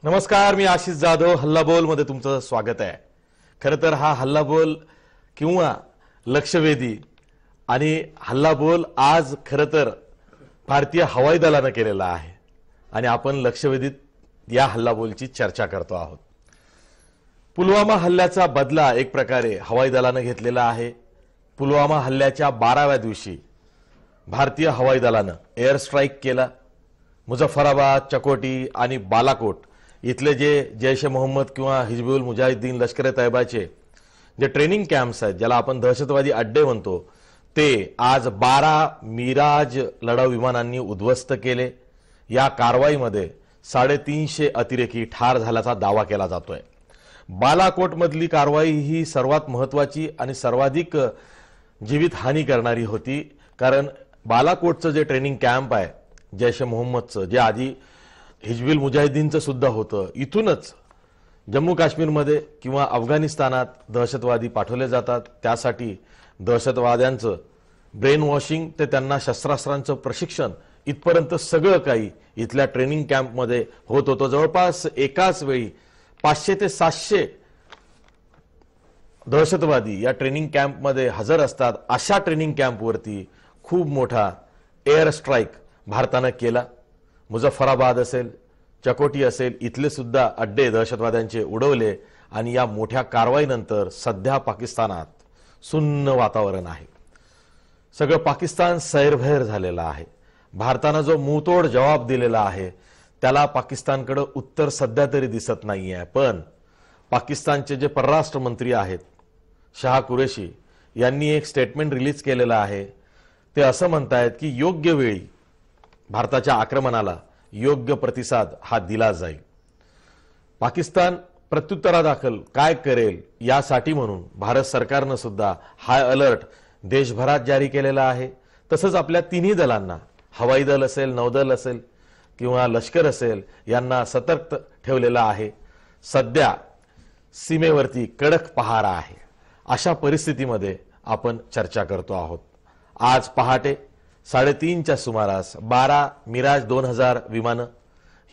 नमस्कार, मी आशिष जाधव हल्लाबोल मध्ये तुमचं स्वागत आहे। खरं तर हा हल्लाबोल किंवा लक्षवेधी आणि हल्लाबोल आज खरं तर भारतीय हवाई दलाने केलेला आहे आणि आपण लक्षवेधीत या हल्लाबोलची चर्चा करतो आहोत। पुलवामा हल्ल्याचा बदला एक प्रकारे हवाई दलाने घेतलेला आहे। पुलवामा हल्ल्याच्या 12व्या दिवशी भारतीय हवाई दलाने एअर स्ट्राईक केला। मुझफ्फराबाद, चकोटी आणि बालाकोट इथले जे जैश ए मोहम्मद किंवा हिजबुल मुजाहिदीन लष्कर ए तैयबाचे जे ट्रेनिंग कॅम्प्स आहेत, ज्याला आपण दहशतवादी अड्डे म्हणतो, ते आज 12 मिराज लढाऊ विमानांनी उद्ध्वस्त केले। या कारवाईमध्ये 350 अतिरेकी ठार झाल्याचा दावा केला जातोय। बालाकोट मधली कारवाई ही सर्वात महत्त्वाची आणि सर्वाधिक जीवितहानी करणारी होती, कारण बालाकोटचं जे ट्रेनिंग कॅम्प आहे जैश ए मोहम्मदचं, जे आधी हिजबुल मुजाहिदीनचं सुद्धा होतं, इथूनच जम्मू काश्मीरमध्ये किंवा अफगाणिस्तानात दहशतवादी पाठवले जातात। त्यासाठी दहशतवाद्यांचं ब्रेन वॉशिंग ते त्यांना शस्त्रास्त्रांचं प्रशिक्षण इथपर्यंत सगळं काही इथल्या ट्रेनिंग कॅम्पमध्ये होत होतं। जवळपास एकाच वेळी 500 ते 700 दहशतवादी या ट्रेनिंग कॅम्पमध्ये हजर असतात। अशा ट्रेनिंग कॅम्पवरती खूप मोठा एअर स्ट्राईक भारताने केला। मुझफ्फराबाद असेल, चकोटी असेल, इथले सुद्धा अड्डे दहशतवाद्यांचे उडवले आणि या मोठ्या कारवाईनंतर सध्या पाकिस्तानात सुन्न वातावरण आहे। सगळं पाकिस्तान सैरभैर झालेला आहे। भारताने जो मुंहतोड जवाब दिलेला आहे त्याला पाकिस्तानकडे उत्तर सध्या तरी दिसत नाहीये। पण पाकिस्तानचे जे परराष्ट्र मंत्री आहेत शाह कुरेशी यांनी एक स्टेटमेंट रिलीज केलेला आहे। ते असं म्हणतायत की योग्य वेळी भारताच्या आक्रमणाला योग्य प्रतिसाद हा दिला जाईल। पाकिस्तान प्रत्युत्तरादाखल काय करेल यासाठी म्हणून भारत सरकारने सुद्धा हाय अलर्ट देशभरात जारी केलेला आहे। तसंच आपल्या तिन्ही दलांना, हवाई दल असेल, नौदल असेल किंवा लष्कर असेल, यांना सतर्क ठेवलेला आहे। सध्या सीमेवरती कडक पहारा आहे। अशा परिस्थितीमध्ये आपण चर्चा करतो आहोत। आज पहाटे 3:30च्या सुमारास 12 मिराज 2000 विमानं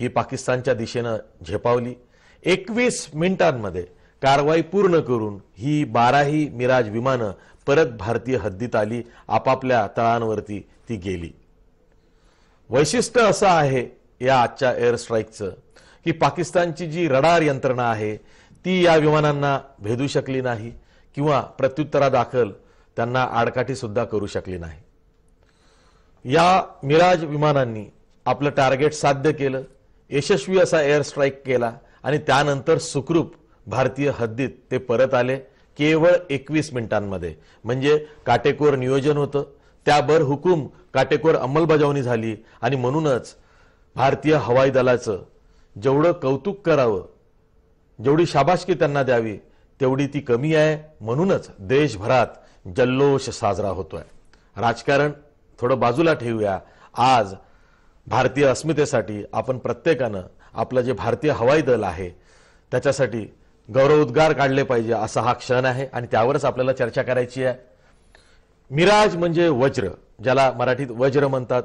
ही पाकिस्तानच्या दिशेने झेपावली। 21 मिनिटांमध्ये कारवाई पूर्ण करून ही 12ही मिराज विमानं परत भारतीय हद्दीत आली, आपापल्या तळांवरती ती गेली। वैशिष्ट्य असं आहे या आजच्या एअर स्ट्राईकचं की पाकिस्तानची जी रडार यंत्रणा आहे ती या विमानांना भेदू शकली नाही किंवा प्रत्युत्तरादाखल त्यांना आडकाठी सुद्धा करू शकली नाही। या मिराज विमानांनी आपलं टार्गेट साध्य केलं, यशस्वी असा एअर स्ट्राईक केला आणि त्यानंतर सुखरूप भारतीय हद्दीत ते परत आले केवळ 21 मिनिटांमध्ये। म्हणजे काटेकोर नियोजन होतं, त्यावर हुकूम काटेकोर अंमलबजावणी झाली आणि म्हणूनच भारतीय हवाई दलाचं जेवढं कौतुक करावं, जेवढी शाबासकी त्यांना द्यावी तेवढी ती कमी आहे। म्हणूनच देशभरात जल्लोष साजरा होतोय। राजकारण थोडं बाजूला ठेवूया। आज भारतीय अस्मितेसाठी आपण प्रत्येकानं आपलं जे भारतीय हवाई दल आहे त्याच्यासाठी गौरवोद्गार काढले पाहिजे, असा हा क्षण आहे आणि त्यावरच आपल्याला चर्चा करायची आहे। मिराज म्हणजे वज्र, ज्याला मराठीत वज्र म्हणतात।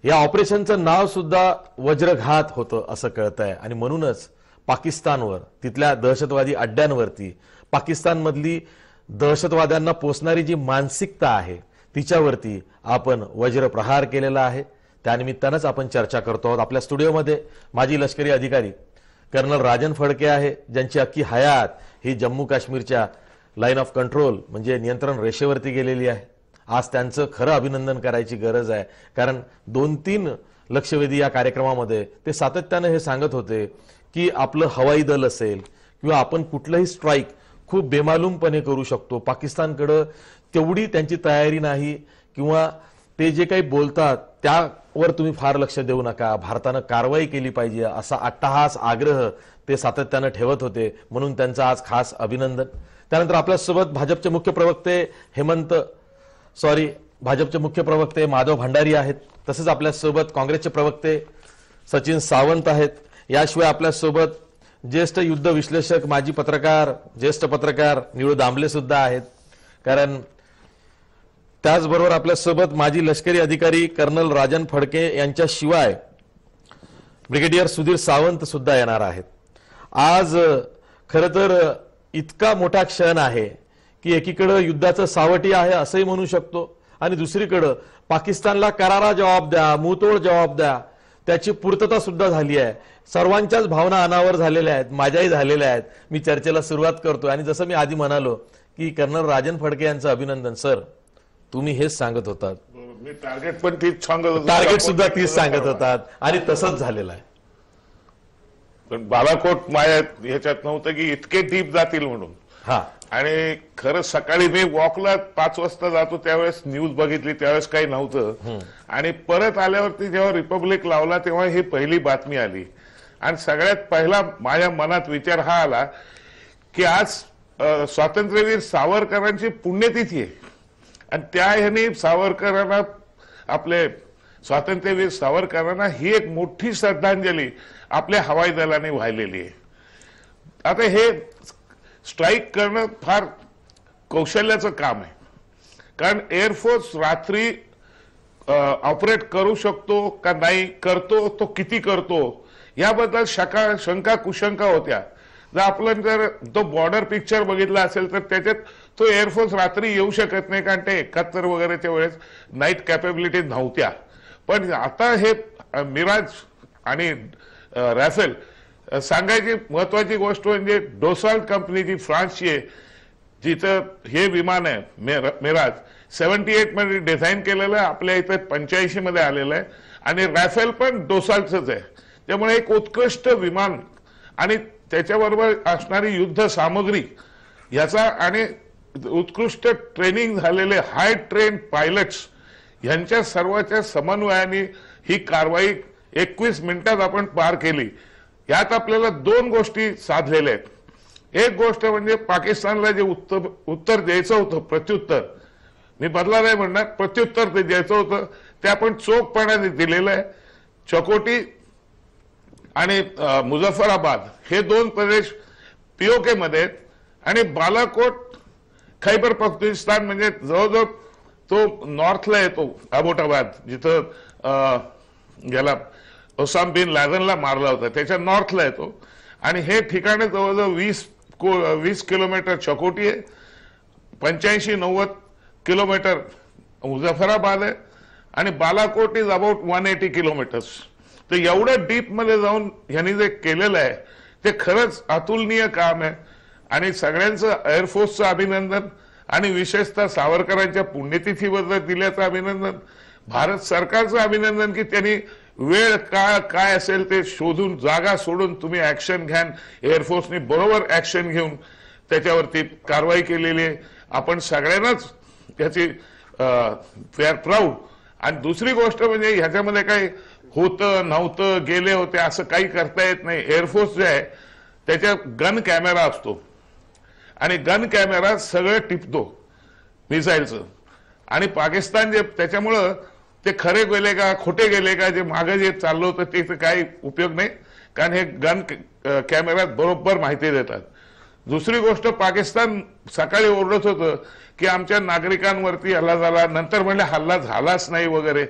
या ऑपरेशनचं नाव सुद्धा वज्रघात होतं असं कळतंय आणि म्हणूनच पाकिस्तानवर, तिथल्या दहशतवादी अड्ड्यांवरती, पाकिस्तानमधली दहशतवाद्यांना पोसणारी जी मानसिकता आहे तिच्यावरती आपण वज्र प्रहार केलेला आहे। त्यानिमित्तानंच आपण चर्चा करतो आहोत। आपल्या स्टुडिओमध्ये माजी लष्करी अधिकारी कर्नल राजन फडके आहे, ज्यांची अख्खी हयात ही जम्मू काश्मीरच्या लाईन ऑफ कंट्रोल म्हणजे नियंत्रण रेषेवरती गेलेली आहे। आज त्यांचं खरं अभिनंदन करायची गरज आहे, कारण 2-3 लक्षवेधी या कार्यक्रमामध्ये ते सातत्याने हे सांगत होते की आपलं हवाई दल असेल किंवा आपण कुठलंही स्ट्राईक खूप बेमालूमपणे करू शकतो। पाकिस्तानकडे तेवढी त्यांची तयारी नाही किंवा ते जे काही बोलतात त्यावर तुम्ही फार लक्ष देऊ नका, भारताने कारवाई केली पाहिजे असा अट्टहास आग्रह ते सातत्याने ठेवत होते। म्हणून त्यांचं आज खास अभिनंदन। त्यानंतर आपल्यासोबत भाजपचे मुख्य प्रवक्ते माधव भंडारी आहेत। तसंच आपल्यासोबत काँग्रेसचे प्रवक्ते सचिन सावंत आहेत। याशिवाय आपल्यासोबत ज्येष्ठ युद्ध विश्लेषक, माजी पत्रकार, ज्येष्ठ पत्रकार निळू दामले सुद्धा आहेत। कारण त्याचबरोबर आपल्यासोबत माजी लष्करी अधिकारी कर्नल राजन फडके यांच्याशिवाय ब्रिगेडियर सुधीर सावंत सुद्धा येणार आहेत। आज खरं तर इतका मोठा क्षण आहे की एकीकडे युद्धाचं सावटी आहे असंही म्हणू शकतो आणि दुसरीकडे पाकिस्तानला करारा जवाब द्या, मुंहतोड जवाब द्या, त्याची पूर्तता सुद्धा झाली आहे. सर्वांच्याच भावना अनावर झालेल्या आहेत, माझ्याही झालेल्या आहेत. मी चर्चेला सुरुवात करतो आणि जसं मी आधी म्हणालो की कर्नल राजन फडके यांचं अभिनंदन. सर, तुम्ही हेच सांगत होतात, मी टार्गेट पण तीच सांगत होतो, टार्गेट सुद्धा तीच सांगत होतात आणि तसंच झालेलं आहे. पण बालाकोट माया ह्याच्यात नव्हतं की इतके डीप जातील म्हणून. हा, आणि खरं सकाळी मी वॉकला 5 वाजता जातो त्यावेळेस न्यूज बघितली, त्यावेळेस काही नव्हतं. आणि परत आल्यावरती जेव्हा रिपब्लिक लावला तेव्हा ही पहिली बातमी आली आणि सगळ्यात पहिला माझ्या मनात विचार हा आला की आज स्वातंत्र्यवीर सावरकरांची पुण्यतिथी आहे आणि त्या ह्यानी सावरकरांना, आपले स्वातंत्र्यवीर सावरकरांना ही एक मोठी श्रद्धांजली आपल्या हवाई दलाने वाहिलेली आहे. आता हे स्ट्राईक करणं फार कौशल्याचं काम आहे, कारण एअरफोर्स रात्री ऑपरेट करू शकतो का नाही करतो, तो किती करतो याबद्दल शंका कुशंका होत्या. जर तो बॉर्डर पिक्चर बघितला असेल तर त्याच्यात तो एअरफोर्स रात्री येऊ शकत नाही, कारण ते 71 वगैरेच्या वेळेस नाईट कॅपेबिलिटी नव्हत्या. पण आता हे मिराज आणि राफेल, सांगायची महत्वाची गोष्ट म्हणजे डोसाल्ट कंपनीची फ्रान्सची आहे, जिथं हे विमान आहे मिराज 78 मध्ये डिझाईन केलेलं आहे, आपल्या इथे 85 मध्ये आलेलं आहे आणि राफेल पण डोसाल्टच आहे. त्यामुळे एक उत्कृष्ट विमान आणि त्याच्याबरोबर असणारी युद्ध सामग्री याचा आणि उत्कृष्ट ट्रेनिंग झालेले हाय ट्रेन पायलट्स यांच्या सर्वांच्या समन्वयाने ही कारवाई 21 मिनिटात आपण पार केली. यात आपल्याला 2 गोष्टी साधलेल्या आहेत. एक गोष्ट म्हणजे पाकिस्तानला जे उत्तर द्यायचं होतं, प्रत्युत्तर, मी बदला नाही म्हणणार, प्रत्युत्तर ते द्यायचं होतं ते आपण चोखपणाने दिलेलं आहे. चकोटी आणि मुझफ्फराबाद हे 2 प्रदेश पीओके मध्ये आहेत आणि बालाकोट खैबर पख्तूनख्वान म्हणजे जवळजवळ तो नॉर्थला येतो, अबोटाबाद जिथं गेला ओसामा बिन लादेनला मारला होता त्याच्या नॉर्थला येतो आणि हे ठिकाण जवळजवळ 20 किलोमीटर चकोटी आहे, 85-90 किलोमीटर मुझफ्फराबाद आहे आणि बालाकोट इज अबाउट 180 किलोमीटर्स. तर एवढं डीप मध्ये जाऊन यांनी जे केलेलं आहे ते खरंच अतुलनीय काम आहे आणि सगळ्यांचं एअरफोर्सचं अभिनंदन आणि विशेषतः सावरकरांच्या पुण्यतिथीबद्दल दिल्याचं अभिनंदन, भारत सरकारचं अभिनंदन की त्यांनी वेळ काय असेल ते शोधून, जागा सोडून तुम्ही ऍक्शन घ्या. एअरफोर्सने बरोबर ऍक्शन घेऊन त्याच्यावरती कारवाई केलेली आहे. आपण सगळ्यांनाच त्याची वी आर प्राऊड. आणि दुसरी गोष्ट म्हणजे ह्याच्यामध्ये काही होतं नव्हतं, गेले होते असं काही करता येत नाही. एअरफोर्स जे आहे त्याच्या गन कॅमेरा असतो आणि गन कॅमेरा सगळं टिपतो मिसाईलचं आणि पाकिस्तान जे, त्याच्यामुळं ते खरे गेले का खोटे गेले का, जे मागे जे चाललं होतं ते काही उपयोग नाही, कारण हे गन कॅमेऱ्यात बरोबर माहिती देतात. दुसरी गोष्ट, पाकिस्तान सकाळी ओरडत होतं की आमच्या नागरिकांवरती हल्ला झाला, नंतर म्हणले हल्ला झालाच नाही वगैरे.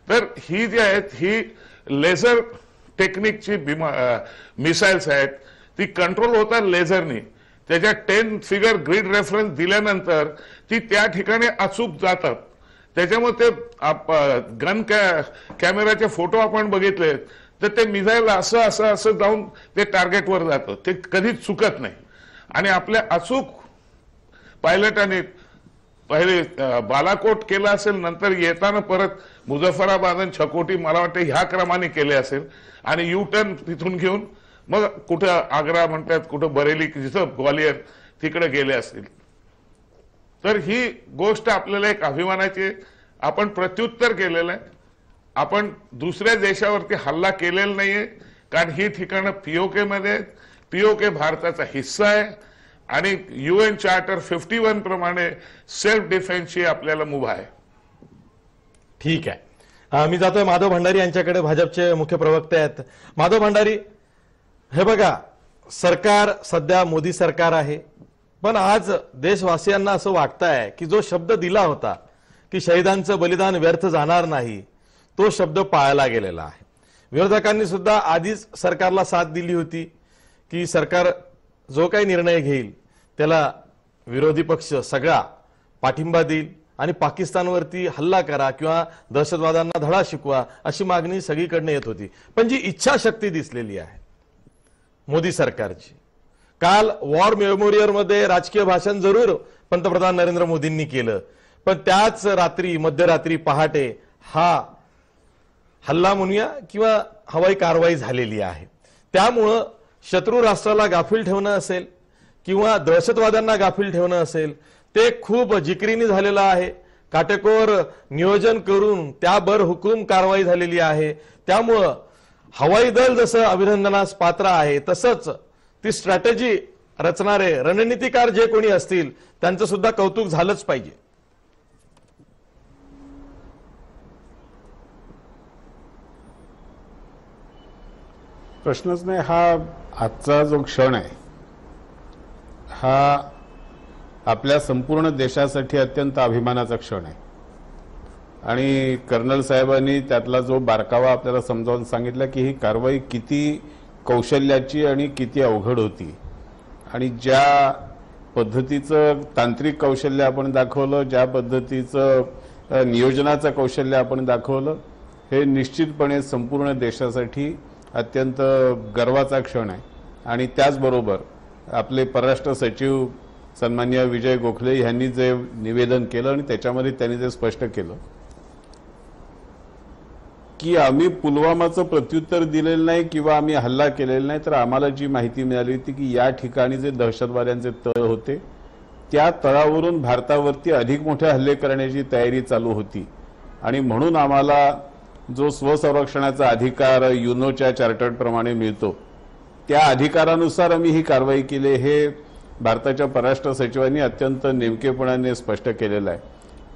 तर ही जी आहेत ही लेझर टेक्निकची मिसाईल्स आहेत, ती कंट्रोल होतात लेझरनी. त्याच्या 10 फिगर ग्रीड रेफरन्स दिल्यानंतर ती त्या ठिकाणी अचूक जातात. त्याच्यामुळे ते गन कॅमेराचे फोटो आपण बघितले तर ते मिसाईल असं जाऊन ते टार्गेटवर जातं, ते कधीच चुकत नाही. आणि आपल्या अचूक पायलटांनी पहिले बालाकोट केला असेल, नंतर येताना परत मुझफ्फराबाद आणि चकोटी मला वाटतं ह्या क्रमाने केले असेल आणि यू टर्न तिथून घेऊन मग कुठं आग्रा म्हणतात, कुठं बरेली, जिथं ग्वालियर तिकडे गेले असतील. तर ही गोष्ट आपल्याला एक अभिमानाची, आपण प्रत्युत्तर केलेलं आहे. आपण दुसऱ्या देशावरती हल्ला केलेला नाहीये, कारण ही ठिकाणं पीओके मध्ये आहेत. पीओके भारताचा हिस्सा आहे आणि UN चार्टर 51 प्रमाणे सेल्फ डिफेन्सची आपल्याला मुभा आहे. ठीक आहे, मी जातोय माधव भंडारी यांच्याकडे, भाजपचे मुख्य प्रवक्ते आहेत. माधव भंडारी, हे बघा, सरकार सध्या मोदी सरकार आहे, पण आज देशवासियांना असं वाटतंय की जो शब्द दिला होता की शहीदांचं बलिदान व्यर्थ जाणार नाही, तो शब्द पाळला गेलेला आहे. विरोधकांनी सुद्धा आधीच सरकारला साथ दिली होती की सरकार जो काही निर्णय घेईल त्याला विरोधी पक्ष सगळा पाठिंबा देईल आणि पाकिस्तानवरती हल्ला करा किंवा दहशतवाद्यांना धडा शिकवा अशी मागणी सगळीकडनं येत होती. पण जी इच्छाशक्ती दिसलेली आहे मोदी सरकारची, काल वॉर मेमोरियलमध्ये राजकीय भाषण जरूर पंतप्रधान नरेंद्र मोदींनी केलं, पण त्याच रात्री मध्यरात्री पहाटे हा हल्ला म्हणूया किंवा हवाई कारवाई झालेली आहे. त्यामुळं शत्रू राष्ट्राला गाफील ठेवणं असेल किंवा दहशतवाद्यांना गाफील ठेवणं असेल ते खूप जिकिरीने झालेलं आहे. काटेकोर नियोजन करून त्यावर हुकूम कारवाई झालेली आहे. त्यामुळं हवाई दल जसं अभिनंदनास पात्र आहे तसंच ती स्ट्रॅटेजी रचणारे रणनीतिकार जे कोणी असतील त्यांचं सुद्धा कौतुक झालंच पाहिजे. प्रश्नच नाही. हा आजचा जो क्षण आहे हा आपल्या संपूर्ण देशासाठी अत्यंत अभिमानाचा क्षण आहे आणि कर्नल साहेबांनी त्यातला जो बारकावा आपल्याला समजावून सांगितला की ही कारवाई किती कौशल्याची आणि किती अवघड होती आणि ज्या पद्धतीचं तांत्रिक कौशल्य आपण दाखवलं, ज्या पद्धतीचं नियोजनाचं कौशल्य आपण दाखवलं, हे निश्चितपणे संपूर्ण देशासाठी अत्यंत गर्वाचा क्षण आहे. आणि त्याचबरोबर आपले परराष्ट्र सचिव सन्माननीय विजय गोखले यांनी जे निवेदन केलं आणि त्याच्यामध्ये त्यांनी जे स्पष्ट केलं की आम्ही पुलवामाचं प्रत्युत्तर दिलेलं नाही किंवा आम्ही हल्ला केलेला नाही, तर आम्हाला जी माहिती मिळाली होती की या ठिकाणी जे दहशतवाद्यांचे तळ होते त्या तळावरून भारतावरती अधिक मोठे हल्ले करण्याची तयारी चालू होती आणि म्हणून आम्हाला जो स्वसंरक्षणाचा अधिकार युनोच्या चार्टर्ड प्रमाणे मिळतो त्या अधिकारानुसार आम्ही ही कारवाई केली, हे भारताच्या परराष्ट्र सचिवांनी अत्यंत नेमकेपणाने स्पष्ट केलेलं आहे.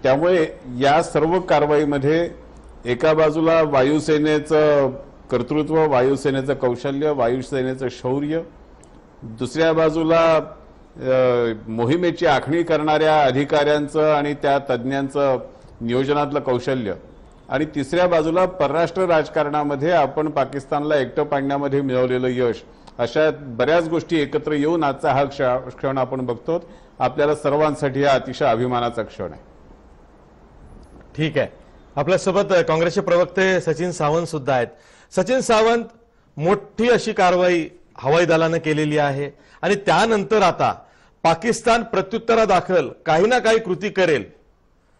त्यामुळे या सर्व कारवाईमध्ये एका बाजूला वायुसेनेचं कर्तृत्व, वायुसेनेचं कौशल्य, वायुसेनेचं शौर्य, दुसऱ्या बाजूला मोहिमेची आखणी करणाऱ्या अधिकाऱ्यांचं आणि त्या तज्ज्ञांचं नियोजनातलं कौशल्य आणि तिसऱ्या बाजूला परराष्ट्र राजकारणामध्ये आपण पाकिस्तानला एकटं पाडण्यामध्ये मिळवलेलं यश, अशा बऱ्याच गोष्टी एकत्र येऊन आजचा हा क्षण आपण बघतो. आपल्याला सर्वांसाठी हा अतिशय अभिमानाचा क्षण आहे. ठीक आहे, आपल्यासोबत काँग्रेसचे प्रवक्ते सचिन सावंत सुद्धा आहेत. सचिन सावंत, मोठी अशी कारवाई हवाई दलानं केलेली आहे आणि त्यानंतर आता पाकिस्तान प्रत्युत्तरादाखल काही ना काही कृती करेल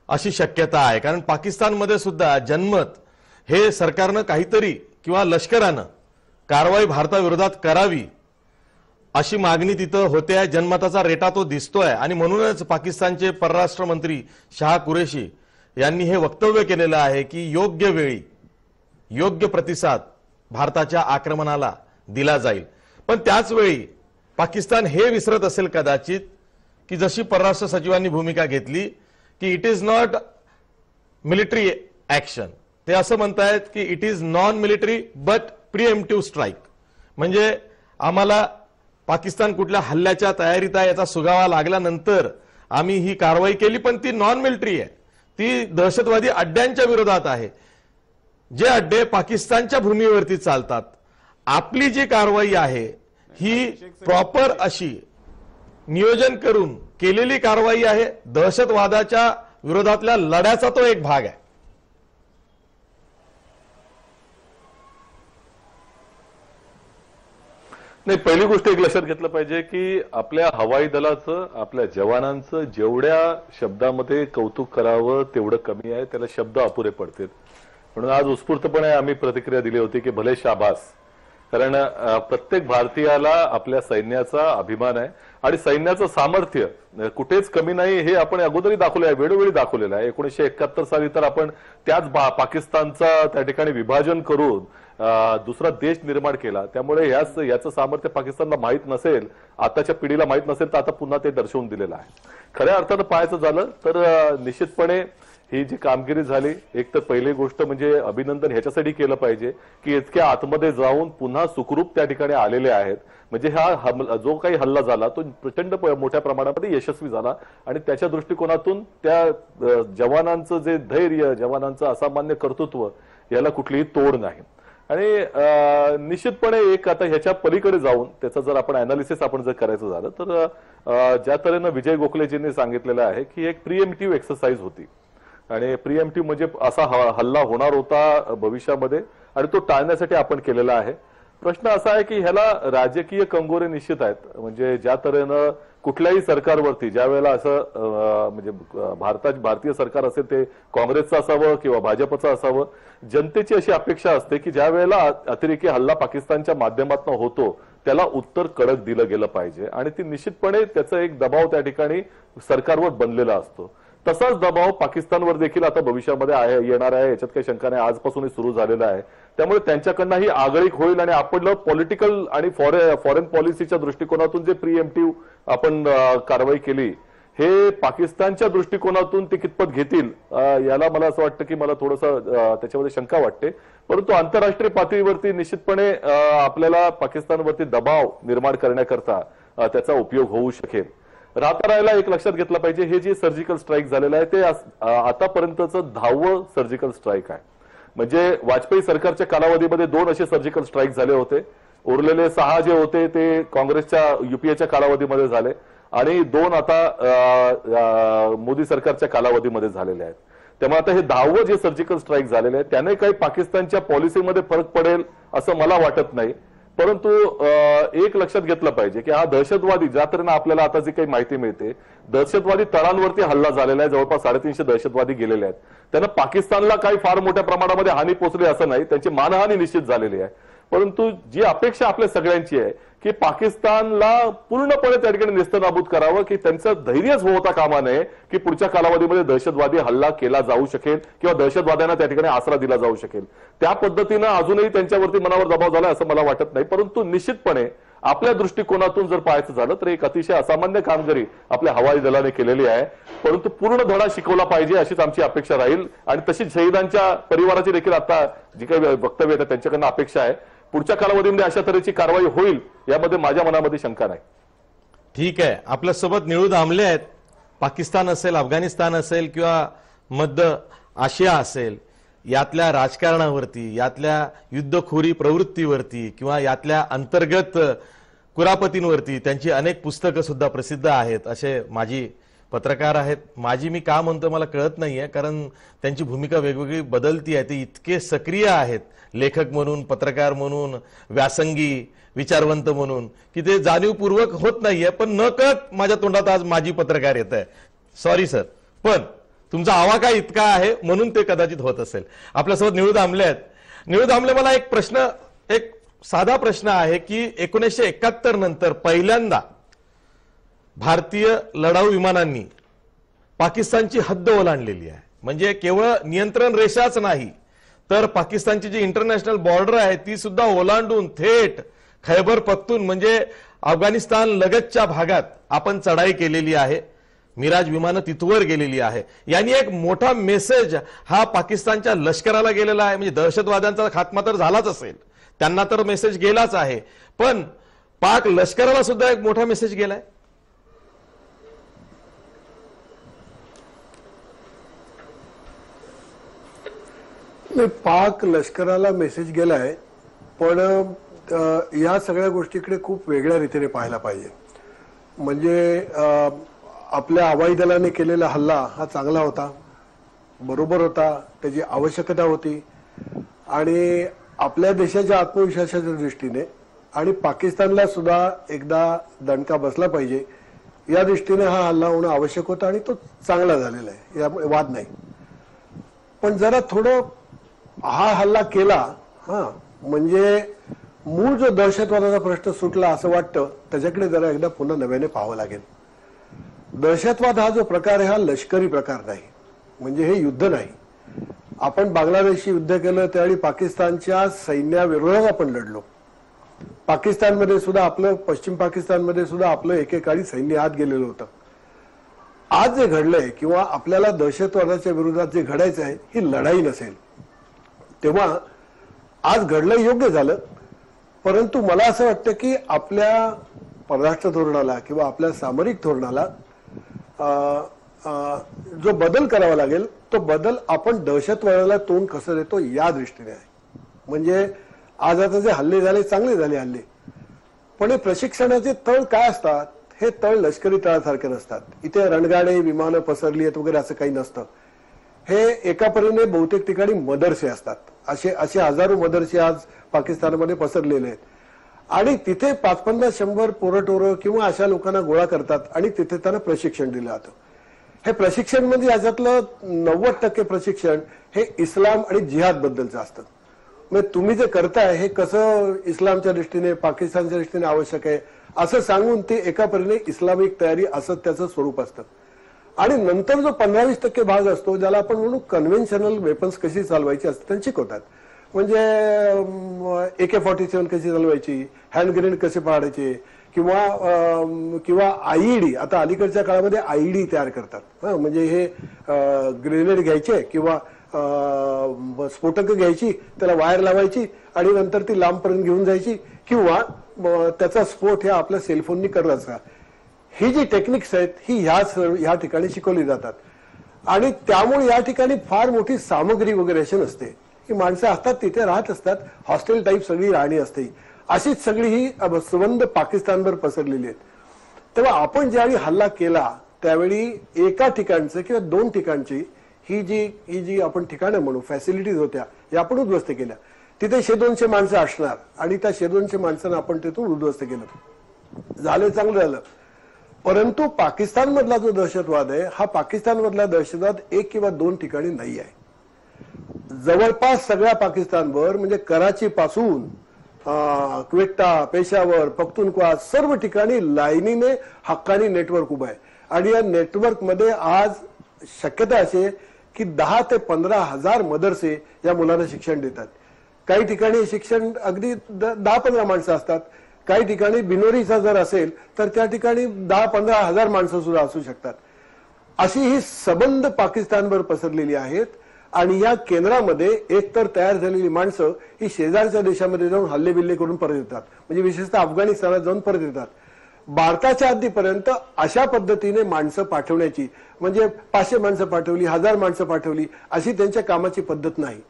अशी शक्यता आहे. कारण पाकिस्तानमध्ये सुद्धा जनमत हे सरकारनं काहीतरी किंवा लष्करानं कारवाई भारताविरोधात करावी अशी मागणी तिथं होते. जनमताचा रेटा तो दिसतोय आणि म्हणूनच पाकिस्तानचे परराष्ट्र मंत्री शाह कुरेशी यांनी हे वक्तव्य केलेलं आहे की योग्य वेळी योग्य प्रतिसाद भारताच्या आक्रमणाला दिला जाईल. पण त्याच वेळी पाकिस्तान हे विसरत असेल कदाचित की जशी परराष्ट्र सचिवांनी भूमिका घेतली की it is not military action, ते असं म्हणतायत की it is non military but preemptive strike. म्हणजे आम्हाला पाकिस्तान कुठल्या हल्ल्याच्या तयारीत आहे याचा सुगावा लागल्यानंतर आम्ही ही कारवाई केली, पण ती नॉन मिलिटरी आहे, ती दहशतवादी अड्ड्यांच्या विरोधात आहे, जे अड्डे पाकिस्तानच्या भूमीवरती चालतात. आपली जी कारवाई आहे ही प्रॉपर अशी नियोजन करून केलेली कारवाई आहे. दहशतवादाच्या विरोधातल्या लढ्याचा तो एक भाग आहे. नाही, पहिली गोष्ट एक लक्षात घेतलं पाहिजे की आपल्या हवाई दलाचं, आपल्या जवानांचं जेवढ्या शब्दामध्ये कौतुक करावं तेवढं कमी आहे, त्याला शब्द अपुरे पडतात. म्हणून आज उत्स्फूर्तपणे आम्ही प्रतिक्रिया दिली होती की भले शाबास, कारण प्रत्येक भारतीयाला आपल्या सैन्याचा अभिमान आहे आणि सैन्याचं सामर्थ्य कुठेच कमी नाही हे आपण अगोदरही दाखवलं आहे, वेळोवेळी दाखवलेलं आहे. 1971 साली तर आपण त्याच पाकिस्तानचा त्या ठिकाणी विभाजन करून दुसरा देश निर्माण केला. त्यामुळे याचं सामर्थ्य पाकिस्तानला माहीत नसेल, आताच्या पिढीला माहीत नसेल, तर आता पुन्हा ते दर्शवून दिलेलं आहे. खऱ्या अर्थानं पाहायचं झालं तर निश्चितपणे ही जी कामगिरी झाली, एक तर पहिली गोष्ट म्हणजे अभिनंदन ह्याच्यासाठी केलं पाहिजे की इतक्या आतमध्ये जाऊन पुन्हा सुखरूप त्या ठिकाणी आलेले आहेत. म्हणजे हा जो काही हल्ला झाला तो प्रचंड मोठ्या प्रमाणामध्ये यशस्वी झाला आणि त्याच्या दृष्टिकोनातून त्या जवानांचं जे धैर्य, जवानांचं असामान्य कर्तृत्व याला कुठलीही तोड नाही. आणि निश्चितपणे एक आता ह्याच्या पलीकडे जाऊन त्याचं जर आपण अनालिसिस आपण जर करायचं झालं तर ज्या तऱ्हेनं विजय गोखलेजींनी सांगितलेलं आहे की एक प्रिएम्प्टिव्ह एक्सरसाइज होती आणि प्रिएम्प्टिव्ह म्हणजे असा हल्ला होणार होता भविष्यामध्ये आणि तो टाळण्यासाठी आपण केलेला आहे. प्रश्न असा आहे की ह्याला राजकीय कंगोरे निश्चित आहेत. म्हणजे ज्या तऱ्हेनं कुठल्याही सरकारवरती ज्या वेळेला असं म्हणजे भारतीय सरकार असेल ते काँग्रेसचं असावं किंवा भाजपचं असावं, जनतेची अशी अपेक्षा असते की ज्या वेळेला अतिरेकी हल्ला पाकिस्तानच्या माध्यमातून होतो त्याला उत्तर कडक दिलं गेलं पाहिजे आणि ती निश्चितपणे त्याचा एक दबाव त्या ठिकाणी सरकारवर बनलेला असतो. तसाच दबाव पाकिस्तानवर देखील आता भविष्यामध्ये येणार आहे, याच्यात काही शंका नाही, आजपासूनच सुरू झालेला आहे. त्यामुळे त्यांच्याकडनं ही आगळीक होईल आणि आपण पॉलिटिकल आणि फॉरेन पॉलिसीच्या दृष्टिकोनातून जे प्रिएम्प्टिव्ह आपण कारवाई केली हे पाकिस्तानच्या दृष्टिकोनातून ते कितपत घेतील याला मला असं वाटतं की मला थोडंसं त्याच्यामध्ये शंका वाटते. परंतु आंतरराष्ट्रीय पातळीवरती निश्चितपणे आपल्याला पाकिस्तानवरती दबाव निर्माण करण्याकरता त्याचा उपयोग होऊ शकेल. राहिला एक लक्षात घेतलं पाहिजे, हे जे सर्जिकल स्ट्राईक झालेलं आहे ते आतापर्यंतचं 10वं सर्जिकल स्ट्राईक आहे. म्हणजे वाजपेयी सरकारच्या कालावधीमध्ये 2 असे सर्जिकल स्ट्राईक झाले होते, उरलेले 6 जे होते ते काँग्रेसच्या युपीएच्या कालावधीमध्ये झाले आणि 2 आता मोदी सरकारच्या कालावधीमध्ये झालेले आहेत. त्यामुळे आता हे 10वं जे सर्जिकल स्ट्राईक झालेले आहे त्याने काही पाकिस्तानच्या पॉलिसीमध्ये फरक पडेल असं मला वाटत नाही. परंतु एक लक्षात घेतलं पाहिजे की हा दहशतवादी ज्या तऱ्हेनं आपल्याला आता जी काही माहिती मिळते दहशतवादी तळांवरती हल्ला झालेला आहे, जवळपास 350 दहशतवादी गेलेले आहेत. त्यांना पाकिस्तानला काही फार मोठ्या प्रमाणामध्ये हानी पोहोचली असं नाही, त्यांची मानहानी निश्चित झालेली आहे. परंतु जी अपेक्षा आपल्या सगळ्यांची आहे की पाकिस्तानला पूर्णपणे त्या ठिकाणी नेस्तनाबूत करावं, की त्यांचं धैर्यच होता कामा नये की पुढच्या कालावधीमध्ये दहशतवादी हल्ला केला जाऊ शकेल किंवा दहशतवाद्यांना त्या ठिकाणी आसरा दिला जाऊ शकेल. त्या पद्धतीनं अजूनही त्यांच्यावरती मनावर दबाव झाला असं मला वाटत नाही. परंतु निश्चितपणे आपल्या दृष्टिकोनातून जर पाहायचं झालं तर एक अतिशय असामान्य कामगिरी आपल्या हवाई दलाने केलेली आहे. परंतु पूर्ण धडा शिकवला पाहिजे अशीच आमची अपेक्षा राहील आणि तशीच शहीदांच्या परिवाराची देखील आता जी काही वक्तव्य येतात त्यांच्याकडनं अपेक्षा आहे. पुढच्या कालावधीमध्ये अशा तऱ्हेची कारवाई होईल यामध्ये माझ्या मनामध्ये शंका नाही. ठीक आहे, आपल्यासोबत निळू दामले आहेत. पाकिस्तान असेल, अफगाणिस्तान असेल किंवा मध्य आशिया असेल, यातल्या राजकारणावरती, यातल्या युद्धखोरी प्रवृत्तीवरती किंवा यातल्या अंतर्गत कुरापतींवरती त्यांची अनेक पुस्तकं सुद्धा प्रसिद्ध आहेत असे माजी पत्रकार आहेत. माझी मी का म्हणतो मला कळत नाहीये, कारण त्यांची भूमिका वेगवेगळी बदलती आहे. ते इतके सक्रिय आहेत लेखक म्हणून, पत्रकार म्हणून, व्यासंगी, विचारवंत म्हणून, की ते जाणीवपूर्वक होत नाहीये. पण न कळत माझ्या तोंडात आज माजी पत्रकार येत आहे. सॉरी सर, पण तुमचा आवाका इतका आहे म्हणून ते कदाचित होत असेल. आपल्यासोबत निळू दामले आहेत. निळू दामले, मला एक प्रश्न, एक साधा प्रश्न आहे की 1971 नंतर पहिल्यांदा भारतीय लढाऊ विमानांनी पाकिस्तानची हद्द ओलांडलेली आहे. म्हणजे केवळ नियंत्रण रेषाच नाही तर पाकिस्तानची जी इंटरनॅशनल बॉर्डर आहे ती सुद्धा ओलांडून थेट खैबर पख्तून म्हणजे अफगाणिस्तान लगतच्या भागात आपण चढाई केलेली आहे. मिराज विमानं तिथवर गेलेली आहे. यांनी एक मोठा मेसेज हा पाकिस्तानच्या लष्कराला गेलेला आहे. म्हणजे दहशतवाद्यांचा खात्मा तर झालाच असेल, त्यांना तर मेसेज गेलाच आहे, पण पाक लष्कराला सुद्धा एक मोठा मेसेज गेलाय. पाक लष्कराला मेसेज गेलाय, पण या सगळ्या गोष्टीकडे खूप वेगळ्या रीतीने पाहायला पाहिजे. म्हणजे आपल्या हवाई दलाने केलेला हल्ला हा चांगला होता, बरोबर होता, त्याची आवश्यकता होती आणि आपल्या देशाच्या आत्मविश्वासाच्या दृष्टीने आणि पाकिस्तानला सुद्धा एकदा दणका बसला पाहिजे या दृष्टीने हा हल्ला होणं आवश्यक होता आणि तो चांगला झालेला आहे, यामुळे वाद नाही. पण जरा थोडं हा हल्ला केला म्हणजे मूळ जो दहशतवादाचा प्रश्न सुटला असं वाटतं, त्याच्याकडे जरा एकदा पुन्हा नव्याने पाहावं लागेल. दहशतवाद हा जो प्रकार आहे हा लष्करी प्रकार नाही, म्हणजे हे युद्ध नाही. आपण बांगलादेशशी युद्ध केलं त्यावेळी पाकिस्तानच्या सैन्याविरोधात आपण लढलो. पाकिस्तानमध्ये सुद्धा आपलं, पश्चिम पाकिस्तानमध्ये सुद्धा आपलं एकेकाळी सैन्य आत गेलेलं होतं. आज जे घडलंय किंवा आपल्याला दहशतवादाच्या विरोधात जे घडायचं आहे ही लढाई नसेल, तेव्हा आज घडलं योग्य झालं. परंतु मला असं वाटतं की आपल्या परराष्ट्र धोरणाला किंवा आपल्या सामरिक धोरणाला जो बदल करावा लागेल तो बदल आपण दहशतवादाला तोंड कसं देतो या दृष्टीने आहे. म्हणजे आज आता जे हल्ले झाले चांगले झाले हल्ले, पण हे प्रशिक्षणाचे तळ काय असतात, हे तळ लष्करी तळासारखे नसतात. इथे रणगाडे विमानं पसरली आहेत वगैरे असं काही नसतं. हे एका परीने बहुतेक ठिकाणी मदरसे असतात. असे असे हजारो मदरसे आज पाकिस्तानमध्ये पसरलेले आहेत आणि तिथे 550-100 पोरटोरं किंवा अशा लोकांना गोळा करतात आणि तिथे त्यांना प्रशिक्षण दिलं जातं. हे प्रशिक्षण म्हणजे याच्यातलं 90% प्रशिक्षण हे इस्लाम आणि जिहाद बद्दलचं असतं. म्हणजे तुम्ही जे करताय हे कसं इस्लामच्या दृष्टीने पाकिस्तानच्या दृष्टीने आवश्यक आहे असं सांगून ते एका परीने इस्लामिक तयारी असं त्याचं स्वरूप असतं. आणि नंतर जो 15-20% भाग असतो ज्याला आपण म्हणू कन्व्हेन्शनल वेपन्स कशी चालवायची असते त्यांनी शिकवतात. म्हणजे AK-47 कशी चालवायची, हँड ग्रेनेड कसे पाडायचे किंवा IED. आता अलीकडच्या काळामध्ये IED तयार करतात. म्हणजे हे ग्रेनेड घ्यायचे किंवा स्फोटक घ्यायची, त्याला वायर लावायची आणि नंतर ती लांबपर्यंत घेऊन जायची किंवा त्याचा स्फोट हे आपल्या सेलफोननी करायचा. ही जी टेक्निक्स आहेत ही ह्या ठिकाणी शिकवली जातात आणि त्यामुळे या ठिकाणी फार मोठी सामग्री वगैरे अशी नसते. ही माणसं असतात तिथे राहत असतात, हॉस्टेल टाईप सगळी राहणी असते. अशीच सगळी ही संबंध पाकिस्तानभर पसरलेली आहेत. तेव्हा आपण ज्यावेळी हल्ला केला त्यावेळी एका ठिकाणचं किंवा 2 ठिकाणची ही जी आपण ठिकाणं म्हणू फॅसिलिटीज होत्या या आपण उद्ध्वस्त केल्या. तिथे 100-200 माणसं असणार आणि त्या 100-200 माणसांना आपण तिथून उद्ध्वस्त केलं. झालं, चांगलं झालं. परंतु पाकिस्तानमधला जो दहशतवाद आहे हा पाकिस्तानमधला दहशतवाद 1 किंवा 2 ठिकाणी नाही आहे. जवळपास सगळ्या पाकिस्तानभर म्हणजे कराची पासून क्वेटा, पेशावर, पख्तूनख्वा सर्व ठिकाणी लाईनीने हक्कानी नेटवर्क उभं आहे आणि या नेटवर्कमध्ये आज शक्यता अशी आहे की 10 ते 15 हजार मदरसे या मुलांना शिक्षण देतात. काही ठिकाणी शिक्षण अगदी 10-15 माणसं असतात. काही ठिकाणी बिनोरीचा जर असेल तर त्या ठिकाणी 10-15 हजार माणसं सुद्धा असू शकतात. अशी ही सबंध पाकिस्तानभर पसरलेली आहेत आणि या केंद्रामध्ये एकतर तयार झालेली माणसं ही शेजारच्या देशामध्ये जाऊन हल्ले बिल्ले करून परत येतात. म्हणजे विशेषतः अफगाणिस्तानात जाऊन परत येतात. भारताच्या हद्दीपर्यंत अशा पद्धतीने माणसं पाठवण्याची म्हणजे 500 माणसं पाठवली, 1000 माणसं पाठवली अशी त्यांच्या कामाची पद्धत नाही.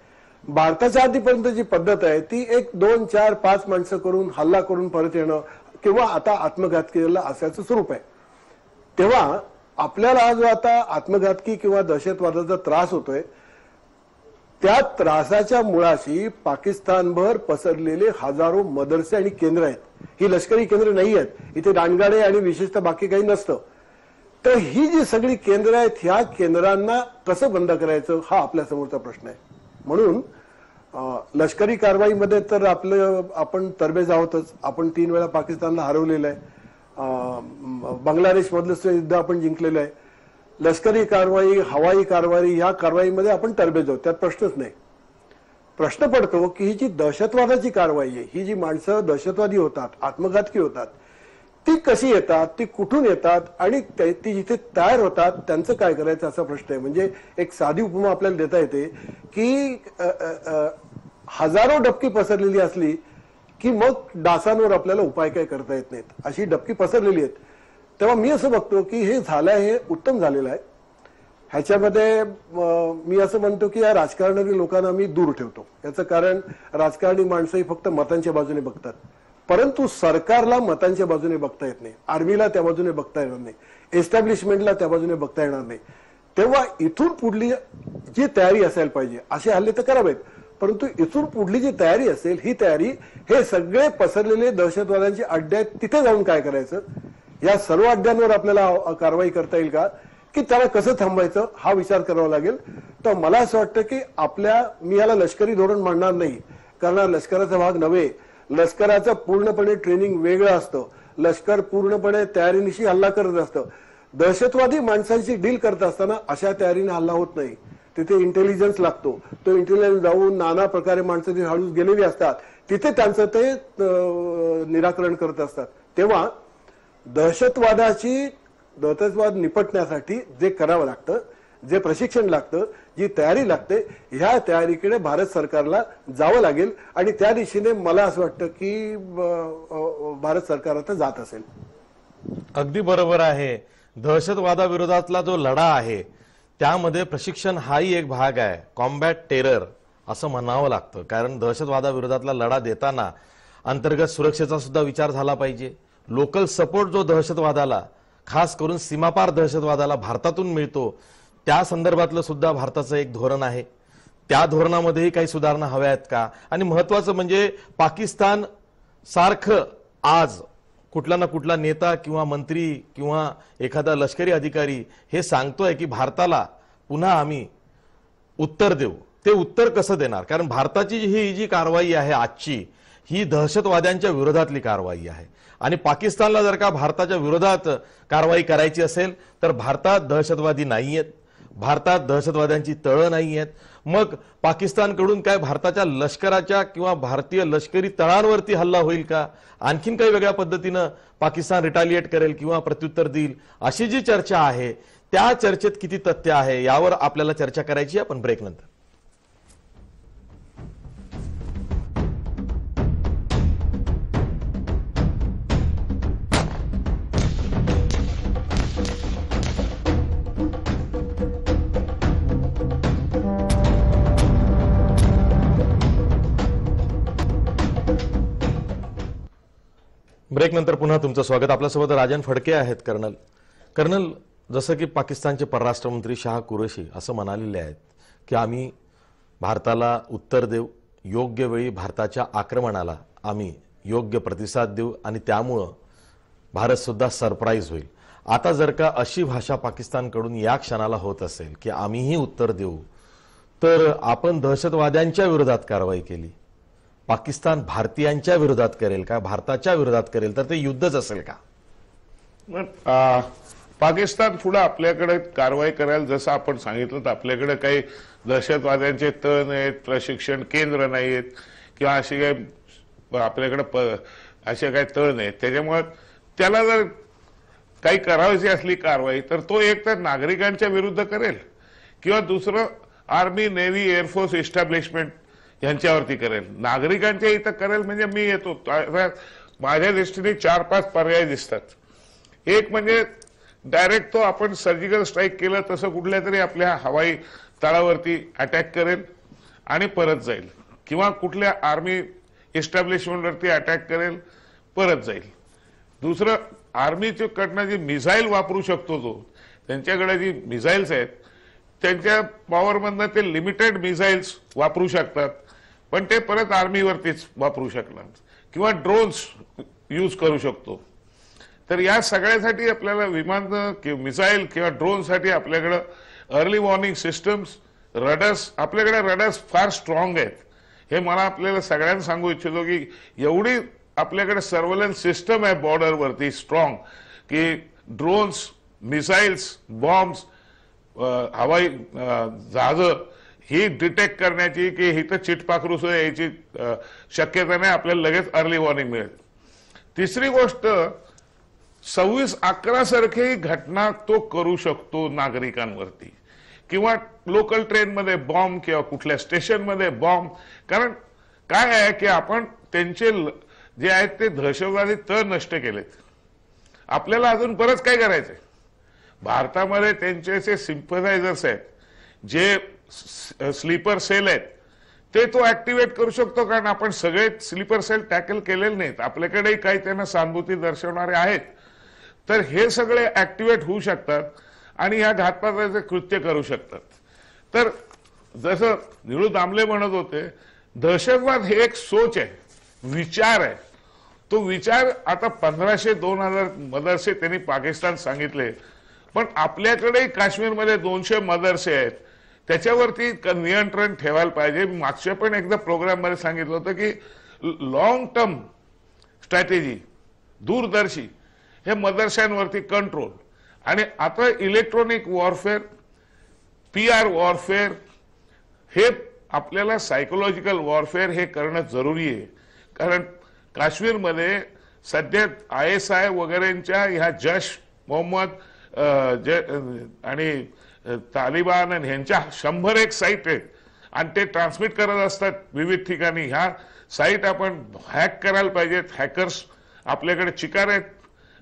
भारताच्या हद्दीपर्यंत जी पद्धत आहे ती 1, 2, 4, 5 माणसं करून हल्ला करून परत येणं किंवा आता आत्मघातकी असल्याचं स्वरूप आहे. तेव्हा आपल्याला जो आता आत्मघातकी किंवा दहशतवादाचा त्रास होतोय त्या त्रासाच्या मुळाशी पाकिस्तानभर पसरलेले हजारो मदरसे आणि केंद्र आहेत. ही लष्करी केंद्र नाही आहेत, इथे रणगाडे आणि विशेषतः बाकी काही नसतं. तर ही जी सगळी केंद्र आहेत ह्या केंद्रांना कसं बंद करायचं हा आपल्या समोरचा प्रश्न आहे. म्हणून लष्करी कारवाईमध्ये तर आपण तरबेज आहोतच. आपण 3 वेळा पाकिस्तानला हरवलेलं आहे. बांगलादेश मधलं युद्ध आपण जिंकलेलं आहे. लष्करी कारवाई, हवाई कारवाई ह्या कारवाईमध्ये आपण तरबेज आहोत, त्यात प्रश्नच नाही. प्रश्न पडतो की ही जी दहशतवादाची कारवाई आहे, ही जी माणसं दहशतवादी होतात, आत्मघातकी होतात, ती कशी येतात, ती कुठून येतात आणि ती जिथे तयार होतात त्यांचं काय करायचं असा प्रश्न आहे. म्हणजे एक साधी उपमा आपल्याला देता येते की हजारो डबकी पसरलेली असली की मग डासांवर आपल्याला उपाय काय करता येत नाहीत, अशी डबकी पसरलेली आहेत. तेव्हा मी असं बघतो की हे झालंय, हे उत्तम झालेलं आहे. ह्याच्यामध्ये मी असं म्हणतो की या राजकारणी लोकांना मी दूर ठेवतो. याचं कारण राजकारणी माणसंही फक्त मतांच्या बाजूने बघतात, परंतु सरकारला मतांच्या बाजूने बघता येत नाही, आर्मीला त्या बाजूने बघता येणार नाही, एस्टॅब्लिशमेंटला त्या बाजूने बघता येणार नाही. तेव्हा इथून पुढली जी तयारी असायला पाहिजे असे हल्ले तर करावेत, परंतु इथून पुढली जी तयारी असेल ही तयारी हे सगळे पसरलेले दहशतवाद्यांचे अड्डे आहेत तिथे जाऊन काय करायचं, या सर्व अड्ड्यांवर आपल्याला कारवाई करता येईल का की त्याला कसं थांबवायचं हा विचार करावा लागेल. तर मला असं वाटतं की मी याला लष्करी धोरण म्हणणार नाही, कारण लष्कराचा भाग नव्हे. लष्कराचं पूर्णपणे ट्रेनिंग वेगळं असतं. लष्कर पूर्णपणे तयारीनिशी हल्ला करत असतं. दहशतवादी माणसांशी डील करत असताना अशा तयारीने हल्ला होत नाही. तिथे इंटेलिजन्स लागतो. तो इंटेलिजन्स जाऊन नाना प्रकारे माणसं जी हळूच गेलेली असतात तिथे त्यांचं ते निराकरण करत असतात. तेव्हा दहशतवाद निपटण्यासाठी जे करावं लागतं, जे प्रशिक्षण लागतं, जी तयारी लागते, ह्या तयारीकडे भारत सरकारला जावं लागेल आणि त्या दिशेने मला असं वाटतं की भारत सरकार आता जात असेल. अगदी बरोबर आहे. दहशतवादाविरोधातला जो लढा आहे त्यामध्ये प्रशिक्षण हाही एक भाग आहे. कॉम्बॅट टेरर असं म्हणावं लागतं. कारण दहशतवादाविरोधातला लढा देताना अंतर्गत सुरक्षेचा सुद्धा विचार झाला पाहिजे. लोकल सपोर्ट जो दहशतवादाला, खास करून सीमापार दहशतवादाला भारतातून मिळतो, त्या संदर्भातलं सुद्धा भारताचं एक धोरण आहे. त्या धोरणामध्येही काही सुधारणा हव्या आहेत का? आणि महत्वाचं म्हणजे पाकिस्तान सारखं आज कुठला ना कुठला नेता किंवा मंत्री किंवा एखादा लष्करी अधिकारी हे सांगतोय की भारताला पुन्हा आम्ही उत्तर देऊ. ते उत्तर कसं देणार? कारण भारताची ही जी कारवाई आहे आजची, ही दहशतवाद्यांच्या विरोधातली कारवाई आहे. आणि पाकिस्तानला जर का भारताच्या विरोधात कारवाई करायची असेल तर भारतात दहशतवादी नाहीयेत, भारतात दहशतवाद्यांची तळं नाहीयेत. मग पाकिस्तानकडून काय भारताच्या लष्कराच्या किंवा भारतीय लष्करी तळांवरती हल्ला होईल का? आणखीन काही वेगळ्या पद्धतीनं पाकिस्तान रिटालिएट करेल किंवा प्रत्युत्तर देईल, अशी जी चर्चा आहे त्या चर्चेत किती तथ्य आहे यावर आपल्याला चर्चा करायची. आपण ब्रेक नंतर पुन्हा तुमचं स्वागत. आपल्यासोबत राजन फडके आहेत. कर्नल, जसं की पाकिस्तानचे परराष्ट्र मंत्री शाह कुरेशी असं म्हणालेले आहेत की आम्ही भारताला उत्तर देऊ, योग्य वेळी भारताच्या आक्रमणाला आम्ही योग्य प्रतिसाद देऊ आणि त्यामुळं भारत सुद्धा सरप्राईज होईल. आता जर का अशी भाषा पाकिस्तानकडून या क्षणाला होत असेल की आम्हीही उत्तर देऊ, तर आपण दहशतवाद्यांच्या विरोधात कारवाई केली, पाकिस्तान भारतीयांच्या विरोधात करेल का, भारताच्या विरोधात करेल, तर ते युद्धच असेल का? पाकिस्तान पुढे आपल्याकडे कारवाई करायला, जसं आपण सांगितलं, तर आपल्याकडे काही दहशतवाद्यांचे तळ नाहीत, प्रशिक्षण केंद्र नाहीत किंवा अशी काही आपल्याकडे असे काही तळ नाहीत. त्याच्यामुळे त्याला जर काही करायची असली कारवाई तर तो एक तर नागरिकांच्या विरुद्ध करेल किंवा दुसरं आर्मी, नेव्ही, एअरफोर्स इस्टॅब्लिशमेंट यांच्यावरती करेल. नागरिकांच्या इथं करेल म्हणजे मी येतो, माझ्या दृष्टीने 4-5 पर्याय दिसतात. एक म्हणजे डायरेक्ट तो आपण सर्जिकल स्ट्राईक केलं तसं कुठल्या तरी आपल्या हवाई तळावरती अटॅक करेल आणि परत जाईल, किंवा कुठल्या आर्मी इस्टॅब्लिशमेंटवरती अटॅक करेल, परत जाईल. दुसरं, आर्मीच्या कडनं जी मिसाईल वापरू शकतो तो, त्यांच्याकडे जी मिसाईल्स आहेत त्यांच्या पॉवरमधनं ते लिमिटेड मिसाईल्स वापरू शकतात, पण ते परत आर्मीवरतीच वापरू शकणार, किंवा ड्रोन्स यूज करू शकतो. तर या सगळ्यासाठी आपल्याला विमान किंवा मिसाईल किंवा ड्रोनसाठी आपल्याकडे अर्ली वॉर्निंग सिस्टम्स, रडर्स, आपल्याकडे रडर्स फार स्ट्रॉंग आहेत. हे मला आपल्याला सगळ्यांना सांगू इच्छितो की एवढी आपल्याकडे सर्व्हेलन्स सिस्टम आहे बॉर्डरवरती स्ट्रॉंग, की ड्रोन्स, मिसाईल्स, बॉम्ब्स, हवाई जहाजं ही डिटेक्ट करण्याची की ही तर चिटपाखरू सुद्धा यायची शक्यता नाही, आपल्याला लगेच अर्ली वॉर्निंग मिळेल. तिसरी गोष्ट, 26/11 सारखी घटना तो करू शकतो नागरिकांवरती, किंवा लोकल ट्रेनमध्ये बॉम्ब किंवा कुठल्या स्टेशनमध्ये बॉम्ब. कारण काय आहे की आपण त्यांचे जे आहेत ते दहशतवादी तळ नष्ट केलेत. आपल्याला अजून बरंच काय करायचंय. भारतामध्ये त्यांचे जे सिम्पथायझर्स आहेत, जे स्लीपर सेल आहेत, ते तो ऍक्टिव्हेट करू शकतो. कारण आपण सगळे स्लीपर सेल टॅकल केलेले नाहीत, आपल्याकडेही काही त्यांना सहानुभूती दर्शवणारे आहेत. तर हे सगळे ऍक्टिव्हेट होऊ शकतात आणि या घातपाताचे कृत्य करू शकतात. तर जसं निळू दामले म्हणत होते, दहशतवाद हे एक सोच आहे, विचार आहे. तो विचार आता 1500-2000 मदरसे त्यांनी पाकिस्तान सांगितले, पण आपल्याकडेही काश्मीरमध्ये 200 मदरसे आहेत, त्याच्यावरती नियंत्रण ठेवायला पाहिजे. मागच्या पण एकदा प्रोग्राम मध्ये सांगितलं होतं की लॉंग टर्म स्ट्रॅटेजी, दूरदर्शी, हे मदरशांवरती कंट्रोल. आणि आता इलेक्ट्रॉनिक वॉरफेअर, PR वॉरफेअर, हे आपल्याला सायकोलॉजिकल वॉरफेअर हे करणं जरुरी आहे. कारण काश्मीरमध्ये सध्या ISI वगैरेंच्या ह्या जैश मोहम्मद आणि तालिबान आणि ह्यांच्या 101 साईट आहेत आणि ते ट्रान्समिट करत असतात विविध ठिकाणी. ह्या साईट आपण हॅक करायला पाहिजेत. हॅकर्स आपल्याकडे चिकार आहेत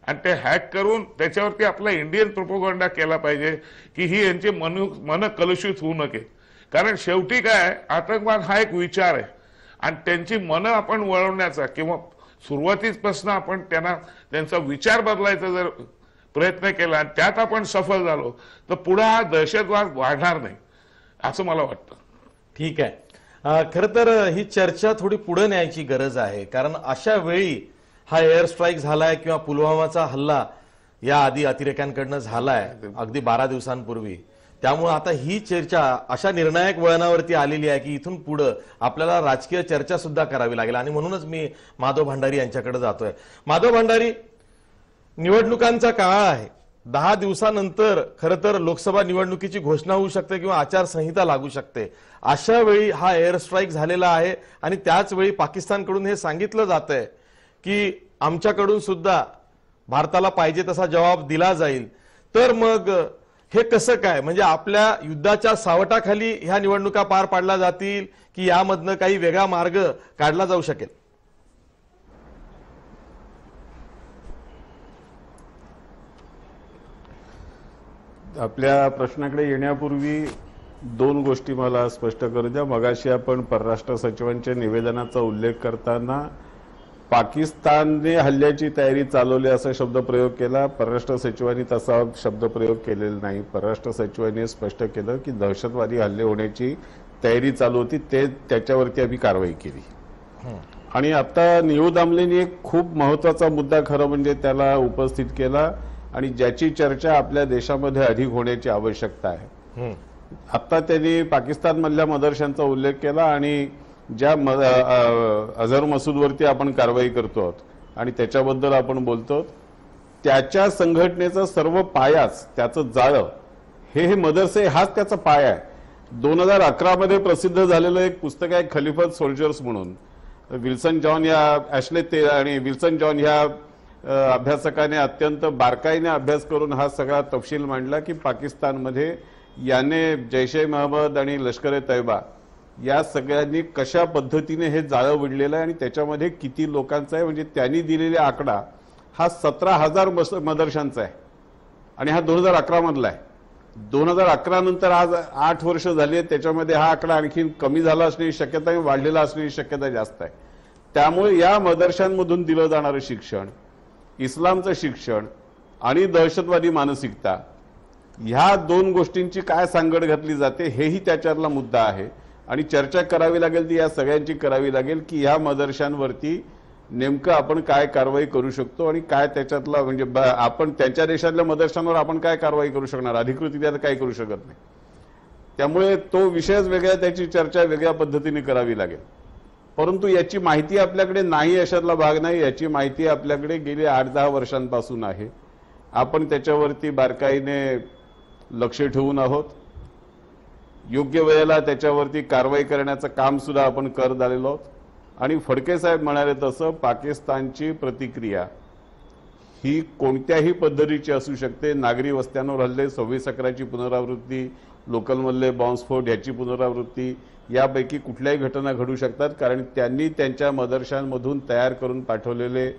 आणि ते हॅक करून त्याच्यावरती आपला इंडियन प्रोपोगंडा केला पाहिजे की ही यांची मन कलुषित होऊ नये. कारण शेवटी काय, आतंकवाद हा एक विचार आहे आणि त्यांची मनं आपण वळवण्याचा किंवा सुरुवातीपासून आपण त्यांचा विचार बदलायचा जर प्रयत्न केला आणि त्यात आपण सफल झालो तर पुढे हा दहशतवाद वाढणार नाही असं मला वाटतं. ठीक आहे. खरं तर ही चर्चा थोडी पुढे न्यायची गरज आहे, कारण अशा वेळी हा एअर स्ट्राईक झालाय किंवा पुलवामाचा हल्ला या आधी अतिरेक्यांकडनं झालाय अगदी 12 दिवसांपूर्वी, त्यामुळे आता ही चर्चा अशा निर्णायक वळणावरती आलेली आहे की इथून पुढे आपल्याला राजकीय चर्चा सुद्धा करावी लागेल. आणि म्हणूनच मी माधव भंडारी यांच्याकडे जातोय. माधव भंडारी, निवडणुकांचा काळ आहे, 10 दिवसानंतर खरं तर लोकसभा निवडणुकीची घोषणा होऊ शकते किंवा आचारसंहिता लागू शकते. अशा वेळी हा एअर स्ट्राईक झालेला आहे आणि त्याच वेळी पाकिस्तानकडून हे सांगितलं जात आहे की आमच्याकडून सुद्धा भारताला पाहिजे तसा जवाब दिला जाईल. तर मग हे कसं काय, म्हणजे आपल्या युद्धाच्या सावटाखाली ह्या निवडणुका पार पाडल्या जातील की यामधनं काही वेगळा मार्ग काढला जाऊ शकेल? आपल्या प्रश्नाकडे येण्यापूर्वी 2 गोष्टी मला स्पष्ट करू द्या. मगाशी आपण परराष्ट्र सचिवांच्या निवेदनाचा उल्लेख करताना पाकिस्तानने हल्ल्याची तयारी चालवली असा शब्दप्रयोग केला. परराष्ट्र सचिवांनी तसा शब्दप्रयोग केलेला नाही. परराष्ट्र सचिवांनी स्पष्ट केलं की दहशतवादी हल्ले होण्याची तयारी चालू होती, त्याच्यावरती आम्ही कारवाई केली. आणि आता नियू दामलेंनी एक खूप महत्वाचा मुद्दा खरं म्हणजे त्याला उपस्थित केला आणि ज्याची चर्चा आपल्या देशामध्ये अधिक होण्याची आवश्यकता आहे. आता त्यांनी पाकिस्तानमधल्या मदरशांचा उल्लेख केला आणि ज्या अझहर मसूदवरती आपण कारवाई करतो आणि त्याच्याबद्दल आपण बोलतो, त्याच्या संघटनेचा सर्व पायाच, त्याचं जाळं हे मदरसे हाच त्याचा पाया आहे. 2011 मध्ये प्रसिद्ध झालेलं एक पुस्तक आहे खलिफत सोल्जर्स म्हणून. विल्सन जॉन आणि विल्सन जॉन ह्या अभ्यासकाने अत्यंत बारकाईने अभ्यास करून हा सगळा तपशील मांडला की पाकिस्तानमध्ये याने जैश ए मोहम्मद आणि लष्कर ए तैयबा या सगळ्यांनी कशा पद्धतीने हे जाळं विणलेलं आहे आणि त्याच्यामध्ये किती लोकांचा आहे. म्हणजे त्यांनी दिलेला आकडा हा 17,000 मदरशांचा आहे आणि हा 2011 मधला आहे. 2011 नंतर आज 8 वर्ष झाली आहेत, त्याच्यामध्ये हा आकडा आणखी कमी झाला असण्याची शक्यता आहे, वाढलेला असण्याची शक्यता जास्त आहे. त्यामुळे या मदरशांमधून दिलं जाणारं शिक्षण, इस्लामचं शिक्षण आणि दहशतवादी मानसिकता, ह्या 2 गोष्टींची काय सांगड घातली जाते हेही त्याच्यातला मुद्दा आहे. आणि चर्चा करावी लागेल ती या सगळ्यांची करावी लागेल की ह्या मदरशांवरती नेमकं आपण काय कारवाई करू शकतो आणि काय त्याच्यातला म्हणजे आपण त्यांच्या देशातल्या मदरशांवर आपण काय कारवाई करू शकणार, अधिकृतरित्या काय करू शकत नाही. त्यामुळे तो विषयच वेगळा, त्याची चर्चा वेगळ्या पद्धतीने करावी लागेल. परंतु याची माहिती आपल्याकडे नाही अशातला भाग नाही. याची माहिती आपल्याकडे गेली 8-10 वर्षांपासून आहे. आपण त्याच्यावरती बारकाईने लक्ष ठेवून आहोत. योग्य वेळेला त्याच्यावरती कारवाई करण्याचं काम सुद्धा आपण करत आलेलो आहोत. आणि फडके साहेब म्हणाले तसं पाकिस्तानची प्रतिक्रिया ही कोणत्याही पद्धतीची असू शकते. नागरी वस्त्यांवर हल्ले, 26/11ची पुनरावृत्ती, लोकलमधले बॉम्बस्फोट ह्याची पुनरावृत्ती, यापैकी कुठल्याही घटना घडू शकतात. कारण त्यांनी त्यांच्या मदरशांमधून तयार करून पाठवलेले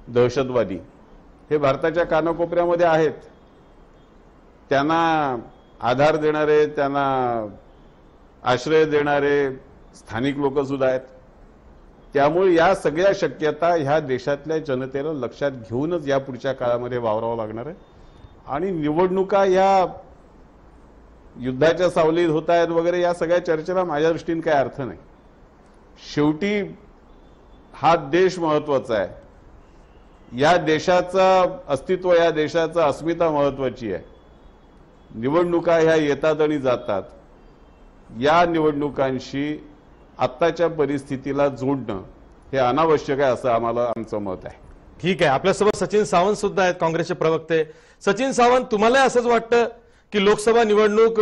दहशतवादी हे भारताच्या कानाकोपऱ्यामध्ये आहेत. त्यांना आधार देणारे, त्यांना आश्रय देणारे स्थानिक लोक सुद्धा आहेत. त्यामुळे या सगळ्या शक्यता ह्या देशातल्या जनतेला लक्षात घेऊनच या पुढच्या काळामध्ये वावरावं लागणार आहे. आणि निवडणुका या युद्धाच्या सावलीत होत आहेत वगैरे या सगळ्या चर्चेला माझ्या दृष्टीने काय अर्थ नाही. शेवटी हा देश महत्वाचा आहे. या देशाचं अस्तित्व, या देशाचं अस्मिता महत्वाची आहे. निवडणुका ह्या येतात आणि जातात. या निवडणुकांशी आत्ताच्या परिस्थितीला जोडणं हे अनावश्यक आहे असं आमचं मत आहे. ठीक आहे. आपल्यासोबत सचिन सावंत सुद्धा आहेत, काँग्रेसचे प्रवक्ते. सचिन सावंत, तुम्हाला असंच वाटतं की लोकसभा निवडणूक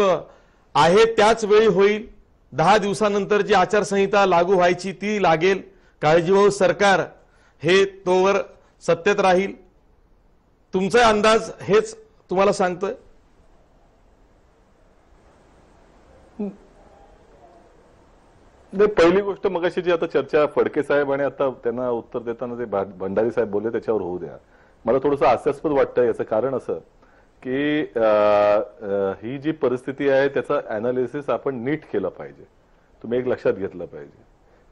आहे त्याच वेळी होईल, 10 दिवसानंतर जी आचारसंहिता लागू व्हायची ती लागेल, काळजीवाहू सरकार हे तोवर सत्तेत राहील? तुमचा अंदाज हेच तुम्हाला सांगतोय? पहिली गोष्ट मगाशी जी आता चर्चा फडके साहेब आणि आता त्यांना उत्तर देताना ते भंडारी साहेब बोलले त्याच्यावर होऊ द्या. मला थोडंसं हास्यास्पद वाटतं. याचं कारण असं की ही जी परिस्थिती आहे त्याचं अनालिसिस आपण नीट केलं पाहिजे. तुम्ही एक लक्षात घेतलं पाहिजे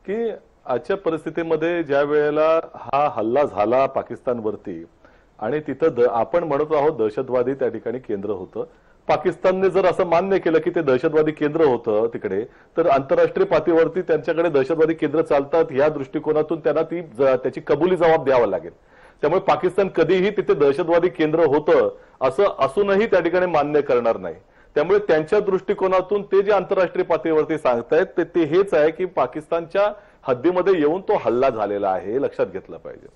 की आजच्या परिस्थितीमध्ये ज्या वेळेला हा हल्ला झाला पाकिस्तानवरती आणि तिथं आपण म्हणत आहोत दहशतवादी त्या ठिकाणी केंद्र होतं. पाकिस्तानने जर असं मान्य केलं की ते दहशतवादी केंद्र होतं तिकडे, तर आंतरराष्ट्रीय पातळीवरती त्यांच्याकडे दहशतवादी केंद्र चालतात या दृष्टिकोनातून त्यांना त्याची कबुली जबाब द्यावा लागेल. त्यामुळे पाकिस्तान कधीही तिथे दहशतवादी केंद्र होतं असं असूनही त्या ठिकाणी मान्य करणार नाही. त्यामुळे त्यांच्या दृष्टिकोनातून ते जे आंतरराष्ट्रीय पातळीवरती सांगतायत ते हेच आहे की पाकिस्तानच्या हद्दीमध्ये येऊन तो हल्ला झालेला आहे, हे लक्षात घेतलं पाहिजे.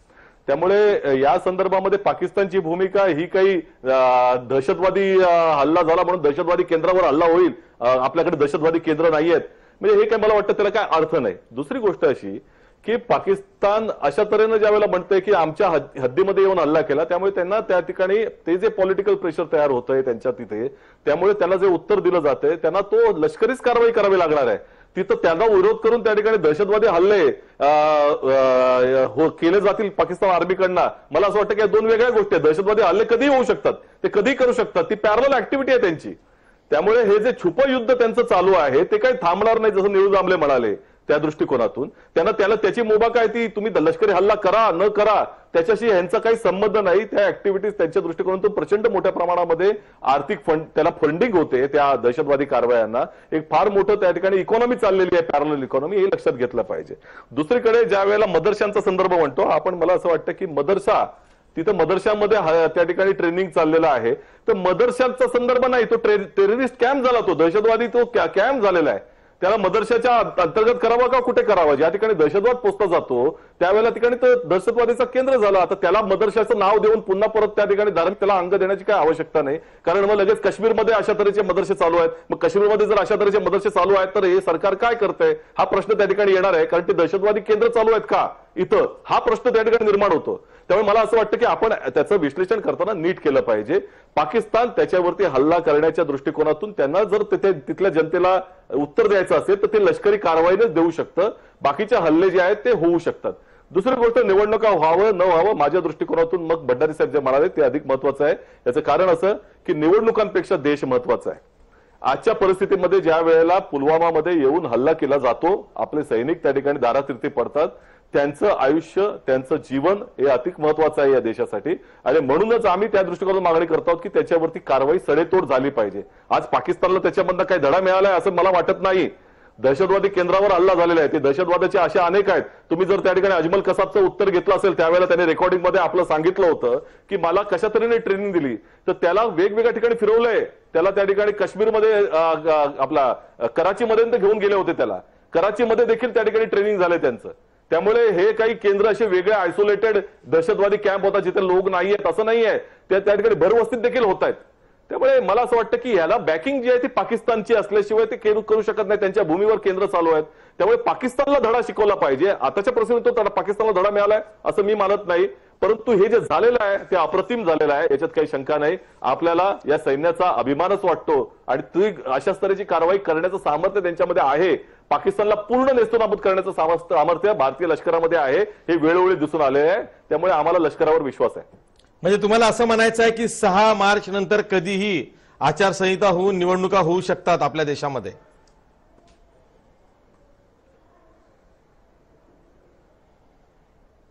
त्यामुळे या संदर्भामध्ये पाकिस्तानची भूमिका ही काही दहशतवादी हल्ला झाला म्हणून दहशतवादी केंद्रावर हल्ला होईल, आपल्याकडे दहशतवादी केंद्र नाहीयेत, म्हणजे हे काय मला वाटतं त्याला काय अर्थ नाही. दुसरी गोष्ट अशी की पाकिस्तान अशा तऱ्हेनं ज्यावेळेला म्हणतंय की आमच्या हद्दीमध्ये येऊन हल्ला केला, त्यामुळे त्यांना त्या ठिकाणी ते जे पॉलिटिकल प्रेशर तयार होतंय त्यांच्या तिथे, त्यामुळे त्याला जे उत्तर दिलं जातंय त्यांना तो लष्करीच कारवाई करावी लागणार आहे. तिथं त्यांना विरोध करून त्या ठिकाणी दहशतवादी हल्ले केले जातील पाकिस्तान आर्मीकडनं. मला असं वाटतं की या दोन वेगळ्या गोष्टी आहेत. दहशतवादी हल्ले कधी होऊ शकतात, ते कधी करू शकतात, ती पॅरलल ऍक्टिव्हिटी आहे त्यांची. त्यामुळे हे जे छुपं युद्ध त्यांचं चालू आहे ते काही थांबणार नाही, जसं निळू जांभळे म्हणाले. त्या दृष्टिकोनातून त्याला त्याची मुभा काय, ती तुम्ही लष्करी हल्ला करा न करा त्याच्याशी यांचा काही संबंध नाही. त्या ऍक्टिव्हिटीज त्यांच्या दृष्टिकोनातून प्रचंड मोठ्या प्रमाणामध्ये आर्थिक त्याला फंडिंग होते त्या दहशतवादी कारवायांना. एक फार मोठं त्या ठिकाणी इकॉनॉमी चाललेली आहे, पॅरलल इकॉनॉमी, हे लक्षात घेतलं पाहिजे. दुसरीकडे ज्या वेळेला मदरशांचा संदर्भ म्हणतो आपण, मला असं वाटतं की मदरसा, तिथं मदरशामध्ये त्या ठिकाणी ट्रेनिंग चाललेलं आहे, तर मदरशाचा संदर्भ नाही, तो टेररिस्ट कॅम्प झाला, तो दहशतवादी तो कॅम्प झालेला आहे. त्याला मदरशाच्या अंतर्गत करावा का कुठे करावा, ज्या ठिकाणी दहशतवाद पोचला जातो त्यावेळेला ठिकाणी तो दहशतवादीचा केंद्र झाला. आता त्याला मदरशाचं नाव देऊन पुन्हा परत त्या ठिकाणी धार्मिक त्याला अंग देण्याची काय आवश्यकता नाही, कारण मग लगेच काश्मीरमध्ये अशा तऱ्हेचे मदरसे चालू आहेत. मग काश्मीरमध्ये जर अशा तऱ्हेचे मदरसे चालू आहेत तर हे सरकार काय करतंय हा प्रश्न त्या ठिकाणी येणार आहे, कारण ते दहशतवादी केंद्र चालू आहेत का इथं, हा प्रश्न त्या ठिकाणी निर्माण होतो. त्यामुळे मला असं वाटतं की आपण त्याचं विश्लेषण करताना नीट केलं पाहिजे. पाकिस्तान त्याच्यावरती हल्ला करण्याच्या दृष्टिकोनातून त्यांना जर तिथल्या जनतेला उत्तर द्यायचं असेल तर ते लष्करी कारवाईनेच देऊ शकतं, बाकीचे हल्ले जे आहेत ते होऊ शकतात. दुसरी गोष्ट, निवडणुका व्हावं न व्हावं माझ्या दृष्टिकोनातून मग भंडारी साहेब जे म्हणाले ते अधिक महत्वाचं आहे. याचं कारण असं की निवडणुकांपेक्षा देश महत्वाचा आहे. आजच्या परिस्थितीमध्ये ज्या वेळेला पुलवामामध्ये येऊन हल्ला केला जातो, आपले सैनिक त्या ठिकाणी दारातिरती पडतात, त्यांचं आयुष्य त्यांचं जीवन हे अधिक महत्वाचं आहे या देशासाठी. आणि म्हणूनच आम्ही त्या दृष्टिकोनातून मागणी करत आहोत की त्याच्यावरती कारवाई सडेतोड झाली पाहिजे. आज पाकिस्तानला त्याच्यामधनं काही धडा मिळालाय असं मला वाटत नाही. दहशतवादी केंद्रावर हल्ला झालेला आहे, ते दहशतवादाचे अशा अनेक आहेत. तुम्ही जर त्या ठिकाणी अजमल कसाबचं उत्तर घेतलं असेल त्यावेळेला त्याने रेकॉर्डिंग मध्ये आपलं सांगितलं होतं की मला कशा तऱ्हेने ट्रेनिंग दिली, तर त्याला वेगवेगळ्या ठिकाणी फिरवलंय. त्याला त्या ठिकाणी काश्मीरमध्ये आपला कराचीमध्ये घेऊन गेले होते, त्याला कराचीमध्ये देखील त्या ठिकाणी ट्रेनिंग झालंय त्यांचं. त्यामुळे हे काही केंद्र असे वेगळे आयसोलेटेड दहशतवादी कॅम्प होता जिथे लोक नाहीयेत असं नाहीये, त्या ठिकाणी भरवस्तीत देखील होत आहेत. त्यामुळे मला असं वाटतं की याला बॅकिंग जी आहे ती पाकिस्तानची असल्याशिवाय ते करू शकत नाही, त्यांच्या भूमीवर केंद्र चालू आहेत. त्यामुळे पाकिस्तानला धडा शिकवला पाहिजे. आताच्या परिस्थितीत तो पाकिस्तानला धडा मिळालाय असं मी मानत नाही, परंतु हे जे झालेलं आहे ते अप्रतिम झालेलं आहे, याच्यात काही शंका नाही. आपल्याला या सैन्याचा अभिमानच वाटतो आणि ती अशा स्तराची कारवाई करण्याचं सामर्थ्य त्यांच्यामध्ये आहे. पाकिस्तानला पूर्ण नेस्तनाबूत करण्याचं सामर्थ्य भारतीय लष्करामध्ये आहे, हे वेळोवेळी दिसून आले आहे. त्यामुळे आम्हाला लष्करावर विश्वास आहे. म्हणजे तुम्हाला असं म्हणायचं आहे की 6 मार्च नंतर कधीही आचारसंहिता होऊन निवडणुका होऊ शकतात आपल्या देशामध्ये?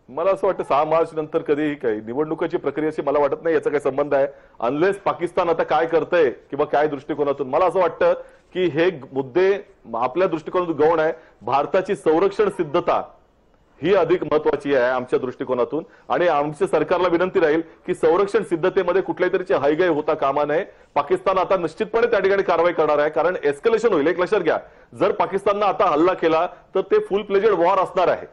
मला असं वाटतं 6 मार्च नंतर कधीही काही निवडणुकीची प्रक्रियेशी मला वाटत नाही याचा काही संबंध आहे, अनलेस पाकिस्तान आता काय करतंय किंवा काय दृष्टिकोनातून. मला असं वाटतं की हे मुद्दे आपल्या दृष्टिकोनातून गौण आहे. भारताची संरक्षण सिद्धता ही अधिक महत्वाची आहे आमच्या दृष्टिकोनातून, आणि आमच्या सरकारला विनंती राहील की संरक्षण सिद्धतेमध्ये कुठल्याही तऱ्हेची हयगय होता कामा नये. पाकिस्तान आता निश्चितपणे त्या ठिकाणी कारवाई करणार आहे, कारण एस्केलेशन होईल. एक लक्षात घ्या, जर पाकिस्ताननं आता हल्ला केला तर ते फुल प्लेजेड वॉर असणार आहे.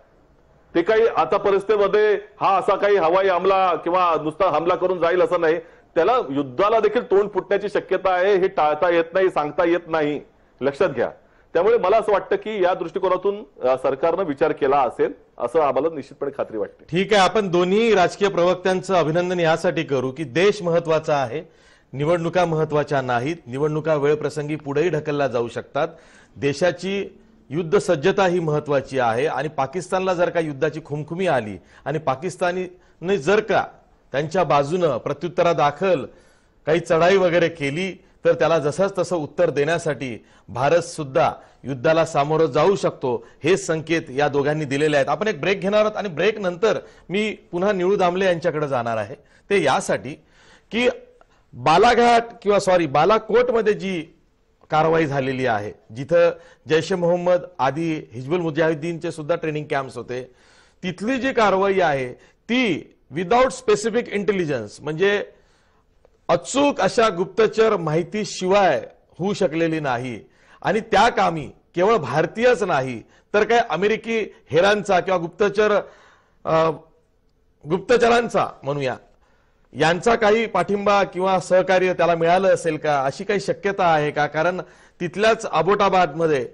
ते काही आता परिस्थितीमध्ये हा असा काही हवाई हमला किंवा नुसता हमला करून जाईल असं नाही, त्याला युद्धाला देखील तोंड फुटण्याची शक्यता आहे. हे टाळता येत नाही, सांगता येत नाही, लक्षात घ्या. त्यामुळे मला असं वाटतं की या दृष्टिकोनातून सरकारनं विचार केला असेल असं आम्हाला निश्चितपणे खात्री वाटते. ठीक आहे, आपण दोन्ही राजकीय प्रवक्त्यांचं अभिनंदन यासाठी करू की देश महत्वाचा आहे, निवडणुका महत्वाच्या नाहीत. निवडणुका वेळप्रसंगी पुढेही ढकलल्या जाऊ शकतात. देशाची युद्ध सज्जता ही महत्वाची आहे आणि पाकिस्तानला जर का युद्धाची खुमखुमी आली आणि पाकिस्तानी जर का त्यांच्या बाजूनं प्रत्युत्तरादाखल काही चढाई वगैरे केली तर त्याला जसंच तसं उत्तर देण्यासाठी भारत सुद्धा युद्धाला सामोरं जाऊ शकतो, हे संकेत या दोघांनी दिलेले आहेत. आपण एक ब्रेक घेणार आहोत आणि ब्रेक नंतर मी पुन्हा निळू दामले यांच्याकडे जाणार आहे. ते यासाठी की बालाकोटमध्ये जी कारवाई झालेली आहे, जिथं जैश ए मोहम्मद आदी हिजबुल मुजाहिदीनचे सुद्धा ट्रेनिंग कॅम्प्स होते, तिथली जी कारवाई आहे ती विदाउट स्पेसिफिक इंटेलिजन्स म्हणजे अचूक अशा गुप्तचर माहिती शिवाय होऊ शकलेली नाही. आणि त्या कामी केवळ भारतीयच नाही तर काय अमेरिकी हेरांचा किंवा गुप्तचरांचा म्हणूया यांचा काही पाठिंबा किंवा सहकार्य त्याला मिळालं असेल का, अशी काही शक्यता आहे का? कारण तिथल्याच अबोटाबादमध्ये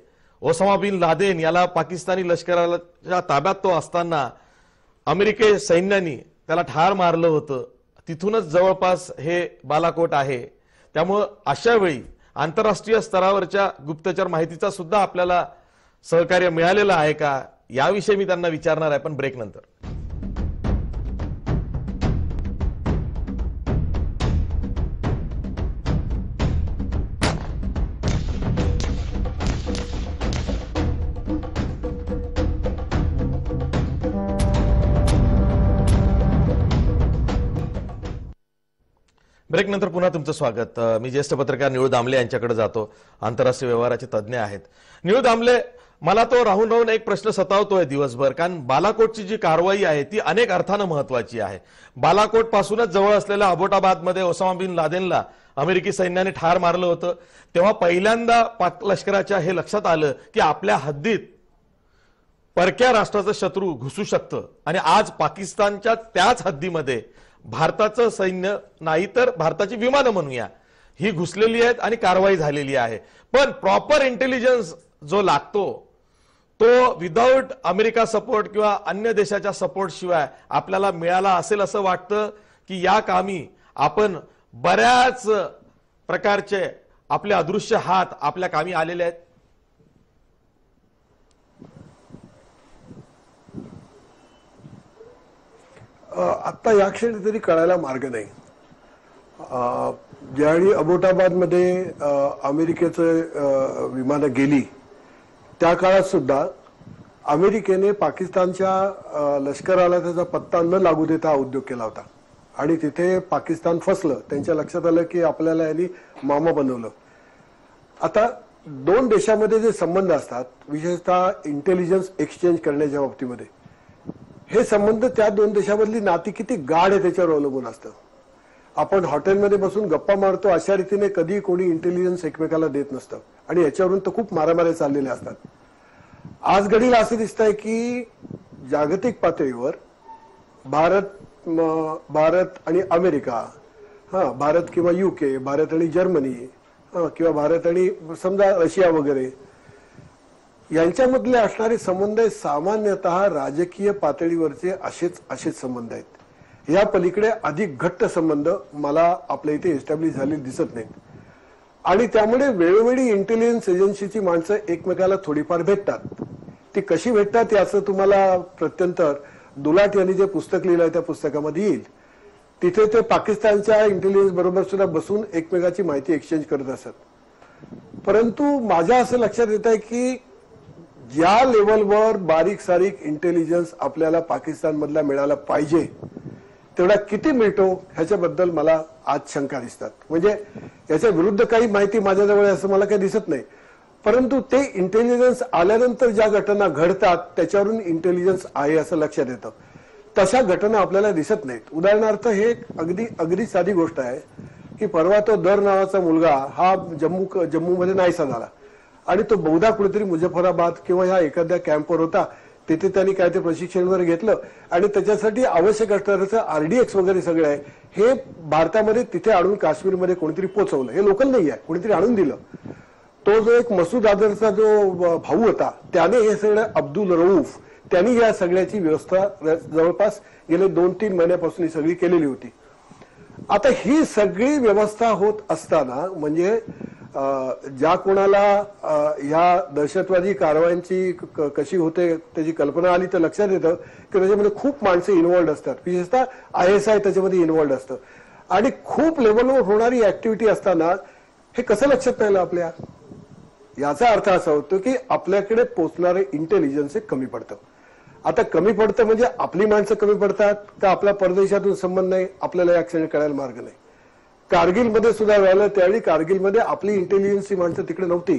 ओसामा बिन लादेन याला पाकिस्तानी लष्कराच्या ताब्यात तो असताना अमेरिकी सैन्याने त्याला ठार मारलं होतं. तिथूनच जवळपास हे बालाकोट आहे. त्यामुळे अशा वेळी आंतरराष्ट्रीय स्तरावरच्या गुप्तचर माहितीचा सुद्धा आपल्याला सहकार्य मिळालेलं आहे का, याविषयी मी त्यांना विचारणार आहे, पण ब्रेक नंतर. ब्रेक नंतर पुन्हा तुमचं स्वागत. मी ज्येष्ठ पत्रकार निळू दामले यांच्याकडे जातो, आंतरराष्ट्रीय व्यवहाराचे तज्ज्ञ आहेत. निळू दामले, मला तो राहून राहून एक प्रश्न सतावतोय दिवसभर, कारण बालाकोटची जी कारवाई आहे ती अनेक अर्थानं महत्वाची आहे. बालाकोट पासूनच जवळ असलेल्या अबोटाबादमध्ये ओसामा बिन लादेनला अमेरिकी सैन्याने ठार मारलं होतं. तेव्हा पहिल्यांदा पाक लष्कराच्या हे लक्षात आलं की आपल्या हद्दीत परक्या राष्ट्राचं शत्रू घुसू शकतं. आणि आज पाकिस्तानच्या त्याच हद्दीमध्ये भारताचं सैन्य नाही तर भारताची विमानं म्हणूया ही घुसलेली आहेत आणि कारवाई झालेली आहे. पण प्रॉपर इंटेलिजन्स जो लागतो तो विदाऊट अमेरिका सपोर्ट किंवा अन्य देशाच्या सपोर्ट शिवाय आपल्याला मिळाला असेल असं वाटतं की या कामी आपण बऱ्याच प्रकारचे आपले अदृश्य हात आपल्या कामी आलेले आहेत. आता या क्षणी तरी कळायला मार्ग नाही. ज्यावेळी अबोटाबादमध्ये अमेरिकेचं विमानं गेली त्या काळात सुद्धा अमेरिकेने पाकिस्तानच्या लष्कराला त्याचा पत्ता न लागू देता हा उद्योग केला होता आणि तिथे पाकिस्तान फसलं. त्यांच्या लक्षात आलं की आपल्याला यांनी मामा बनवलं. आता दोन देशामध्ये जे संबंध असतात, विशेषतः इंटेलिजन्स एक्सचेंज करण्याच्या बाबतीमध्ये, हे संबंध त्या दोन देशामधली नाती किती गाढ आहे त्याच्यावर अवलंबून असतं. आपण हॉटेलमध्ये बसून गप्पा मारतो अशा रीतीने कधी कोणी इंटेलिजन्स एकमेकाला देत नसतं आणि याच्यावरून तर खूप मारामाऱ्या चाललेल्या असतात. आज घडीला असं दिसतंय की जागतिक पातळीवर भारत आणि अमेरिका, भारत किंवा UK, भारत आणि जर्मनी, किंवा भारत आणि समजा रशिया वगैरे, यांच्यामधले असणारे संबंध सामान्यतः राजकीय पातळीवरचे असेच संबंध आहेत. या पलीकडे अधिक घट्ट संबंध मला आपल्या इथे एस्टॅब्लिश झालेले दिसत नाहीत. आणि त्यामुळे वेळोवेळी इंटेलिजन्स एजन्सीची माणसं एकमेकाला थोडीफार भेटतात. ती कशी भेटतात याचं तुम्हाला प्रत्यंतर दुलाट यांनी जे पुस्तक लिहिलं त्या पुस्तकामध्ये येईल. तिथे ते पाकिस्तानच्या इंटेलिजन्स बरोबर सुद्धा बसून एकमेकाची माहिती एक्सचेंज करत असत. परंतु माझ्या असं लक्षात येत आहे की ज्या लेवलवर बारीक सारीक इंटेलिजन्स आपल्याला पाकिस्तान मधला मिळाला पाहिजे तेवढा किती मिळतो ह्याच्याबद्दल मला आज शंका दिसतात. म्हणजे याच्या विरुद्ध काही माहिती माझ्याजवळ असं मला काही दिसत नाही, परंतु ते इंटेलिजन्स आल्यानंतर ज्या घटना घडतात त्याच्यावरून इंटेलिजन्स आहे असं लक्षात येतं. तशा घटना आपल्याला दिसत नाहीत. उदाहरणार्थ हे अगदी साधी गोष्ट आहे की परवा तो दर नावाचा मुलगा हा जम्मूमध्ये नाहीसा झाला आणि तो बहुधा कुठेतरी मुझफ्फराबाद किंवा ह्या एखाद्या कॅम्पवर होता. तिथे त्यांनी काय ते प्रशिक्षण वगैरे घेतलं आणि त्याच्यासाठी आवश्यक असणारं RDX वगैरे सगळं आहे हे भारतामध्ये तिथे आणून काश्मीरमध्ये कोणीतरी पोहोचवलं. हे लोकल नाही आहे, कोणीतरी आणून दिलं. तो जो एक मसूद अझहरचा जो भाऊ होता त्याने हे सगळं, अब्दुल रऊफ, त्यांनी या सगळ्याची व्यवस्था जवळपास गेले 2-3 महिन्यापासून ही सगळी केलेली होती. आता ही सगळी व्यवस्था होत असताना म्हणजे ज्या कोणाला ह्या दहशतवादी कारवायांची कशी होते त्याची कल्पना आली तर लक्षात येतं की त्याच्यामध्ये खूप माणसं इन्व्हॉल्ड असतात. विशेषतः ISI त्याच्यामध्ये इन्व्हॉल्ड असतं आणि खूप लेवलवर होणारी ऍक्टिव्हिटी असताना हे कसं लक्षात राहिलं आपल्या? याचा अर्थ असा होतो की आपल्याकडे पोचणारे इंटेलिजन्स हे कमी पडतं. आता कमी पडतं म्हणजे आपली माणसं कमी पडतात का आपला परदेशातून संबंध नाही, आपल्याला या क्षणी कळायला मार्ग नाही. कारगिलमध्ये सुद्धा झालं, त्यावेळी कारगिलमध्ये आपली इंटेलिजन्सची माणसं तिकडे नव्हती.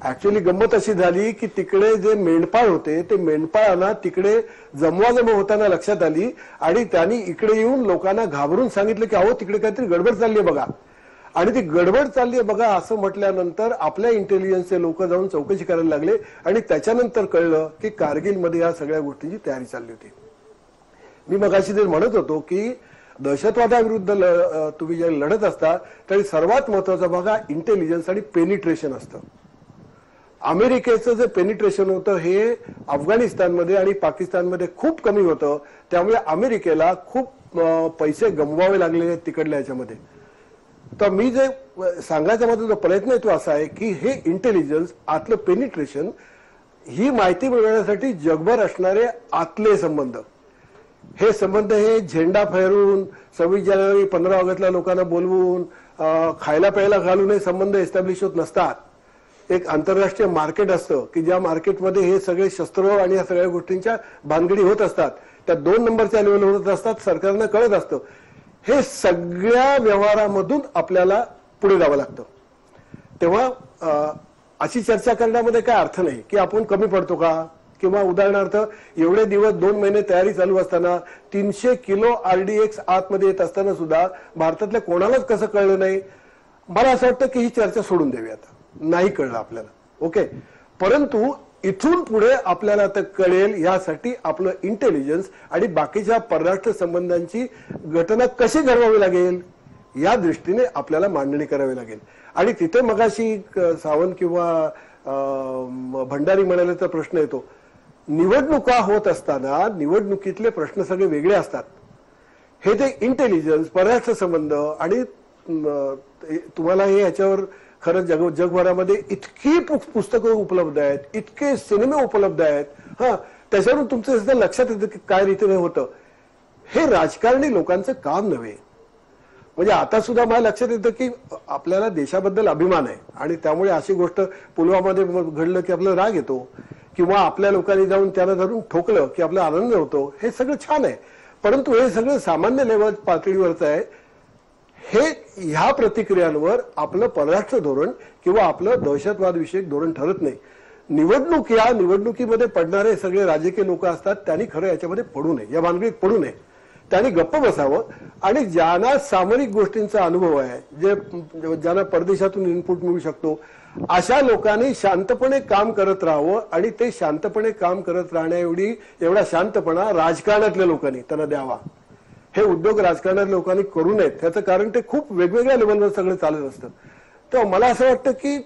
ऍक्च्युअली गंमत अशी झाली की तिकडे जे मेंढपाळ होते ते मेंढपाळांना तिकडे जमवाजमव होताना लक्षात आली आणि त्यांनी इकडे येऊन लोकांना घाबरून सांगितलं की अहो तिकडे काहीतरी गडबड चालली आहे बघा. आणि ती गडबड चालली आहे बघा असं म्हटल्यानंतर आपल्या इंटेलिजन्सचे लोक जाऊन चौकशी करायला लागले आणि त्याच्यानंतर कळलं की कारगिलमध्ये या सगळ्या गोष्टींची तयारी चालली होती. मी मगाशी ते म्हणत होतो की दहशतवादाविरुद्ध तुम्ही जे लढत असता तरी सर्वात महत्वाचा भाग हा इंटेलिजन्स आणि पेनिट्रेशन असतं. अमेरिकेचं जे पेनिट्रेशन होतं हे अफगाणिस्तानमध्ये आणि पाकिस्तानमध्ये खूप कमी होतं. त्यामुळे अमेरिकेला खूप पैसे गमवावे लागलेले तिकडल्या याच्यामध्ये. तर मी जे सांगायचा माझा जो प्रयत्न आहे तो असा आहे की हे इंटेलिजन्स आतलं पेनिट्रेशन ही माहिती मिळवण्यासाठी जगभर असणारे आतले संबंध, हे संबंध हे झेंडा फहरून 26 जानेवारी 15 ऑगस्टला लोकांना बोलवून खायला प्यायला घालून हे संबंध एस्टॅब्लिश होत नसतात. एक आंतरराष्ट्रीय मार्केट असतं की ज्या मार्केटमध्ये हे सगळे शस्त्र आणि या सगळ्या गोष्टींच्या भानगडी होत असतात. त्या 2 नंबरच्या लेवलवर होत असतात. सरकारनं कळत असतं. हे सगळ्या व्यवहारामधून आपल्याला पुढे जावं लागतं. तेव्हा अशी चर्चा करण्यामध्ये काय अर्थ नाही की आपण कमी पडतो का, किंवा उदाहरणार्थ एवढे दिवस 2 महिने तयारी चालू असताना 300 किलो RDX आतमध्ये येत असताना सुद्धा भारतातल्या कोणालाच कसं कळलं नाही. मला असं वाटतं की ही चर्चा सोडून द्यावी. आता नाही कळलं आपल्याला, ओके. परंतु इथून पुढे आपल्याला आता कळेल यासाठी आपलं इंटेलिजन्स आणि बाकीच्या परराष्ट्र संबंधांची घटना कशी घडवावी लागेल या दृष्टीने आपल्याला मांडणी करावी लागेल. आणि तिथे मगाशी सावंत किंवा भंडारी म्हणाले तर प्रश्न येतो, निवडणुका होत असताना निवडणुकीतले प्रश्न सगळे वेगळे असतात. हे जे इंटेलिजन्स, परराष्ट्र संबंध आणि तुम्हाला हे याच्यावर खरं जगभरामध्ये इतकी पुस्तकं उपलब्ध आहेत, इतके सिनेमे उपलब्ध आहेत, त्याच्यावरून तुमचं सुद्धा लक्षात येतं की काय रीतीने होतं. हे राजकारणी लोकांचं काम नव्हे. म्हणजे आता सुद्धा मला लक्षात येतं की आपल्याला देशाबद्दल अभिमान आहे आणि त्यामुळे अशी गोष्ट पुलवामामध्ये घडलं की आपल्याला राग येतो किंवा आपल्या लोकांनी जाऊन त्याला धरून ठोकलं की आपला आनंद होतो. हे सगळं छान आहे. परंतु हे सगळं सामान्य लेवल पातळीवरचं आहे. हे ह्या प्रतिक्रियांवर आपलं परराष्ट्र धोरण किंवा आपलं दहशतवाद विषयक धोरण ठरत नाही. निवडणूक, या निवडणुकीमध्ये पडणारे सगळे राजकीय लोक असतात त्यांनी खरं याच्यामध्ये पडू नये, या भानगडीत पडू नये. त्यांनी गप्प बसावं आणि ज्यांना सामरिक गोष्टींचा अनुभव आहे, ज्यांना परदेशातून इनपुट मिळू शकतो, अशा लोकांनी शांतपणे काम करत राहावं. आणि ते शांतपणे काम करत एवढा शांतपणा राजकारणातल्या लोकांनी त्यांना द्यावा. हे उद्योग राजकारणातल्या लोकांनी करू नयेत. त्याचं कारण ते खूप वेगवेगळ्या लेवलवर सगळं चालत असतं. तर मला असं वाटतं की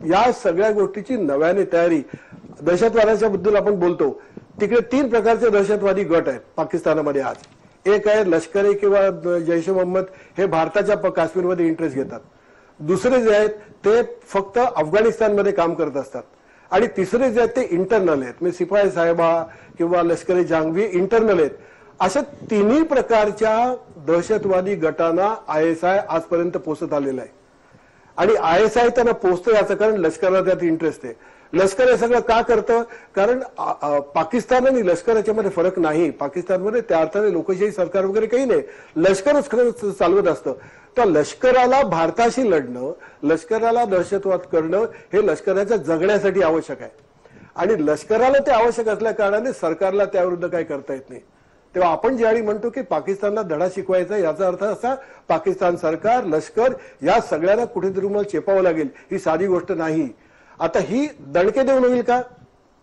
या सगळ्या गोष्टीची नव्याने तयारी, दहशतवादाच्या बद्दल आपण बोलतो, तिकडे 3 प्रकारचे दहशतवादी गट आहेत पाकिस्तानामध्ये आज. एक आहे लष्करी किंवा जैश ए मोहम्मद, हे भारताच्या काश्मीरमध्ये इंटरेस्ट घेतात. दुसरे जे आहेत ते फक्त अफगाणिस्तानमध्ये काम करत असतात. आणि तिसरे जे आहेत ते इंटरनल आहेत, म्हणजे सिपाही साहेबा किंवा लष्करी जहांगीर इंटरनल आहेत. अशा 3 प्रकारच्या दहशतवादी गटांना ISI आजपर्यंत पोचत आलेला आहे. आणि ISI त्यांना पोचतं याचं कारण लष्कराला त्यात इंटरेस्ट आहे. लष्कर हे सगळं का करतं? कारण पाकिस्तान आणि लष्कर याच्यामध्ये फरक नाही. पाकिस्तानमध्ये त्या अर्थाने लोकशाही सरकार वगैरे काही नाही, लष्करच खरं चालवत असतं. तर लष्कराला भारताशी लढणं, लष्कराला दहशतवाद करणं हे लष्कराच्या जगण्यासाठी आवश्यक आहे. आणि लष्कराला ते आवश्यक असल्या कारणाने सरकारला त्याविरुद्ध काही करता येत नाही. तेव्हा आपण ज्यावेळी म्हणतो की पाकिस्तानला धडा शिकवायचा, याचा अर्थ असा पाकिस्तान सरकार, लष्कर या सगळ्यांना कुठेतरी मला चेपावं लागेल, ही साधी गोष्ट नाही. आता ही दणके देऊन होईल का?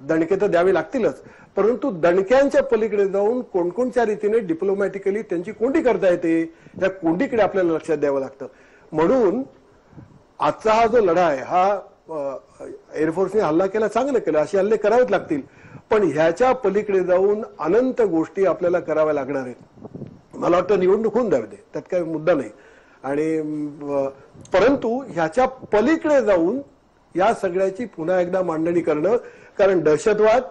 दणके तर द्यावे लागतीलच, परंतु दणक्यांच्या पलीकडे जाऊन कोणकोणत्या रीतीने डिप्लोमॅटिकली त्यांची कोंडी करता येते, या कोंडीकडे आपल्याला लक्षात द्यावं लागतं. म्हणून आजचा हा जो लढा आहे हा एअरफोर्सने हल्ला केला, चांगलं केलं, असे हल्ले करावेच लागतील. पण ह्याच्या पलीकडे जाऊन अनंत गोष्टी आपल्याला कराव्या लागणार आहेत. मला वाटतं निवडणूक होऊन द्यावी दे, त्यात काही मुद्दा नाही. आणि परंतु ह्याच्या पलीकडे जाऊन या सगळ्याची पुन्हा एकदा मांडणी करणं, कारण दहशतवाद,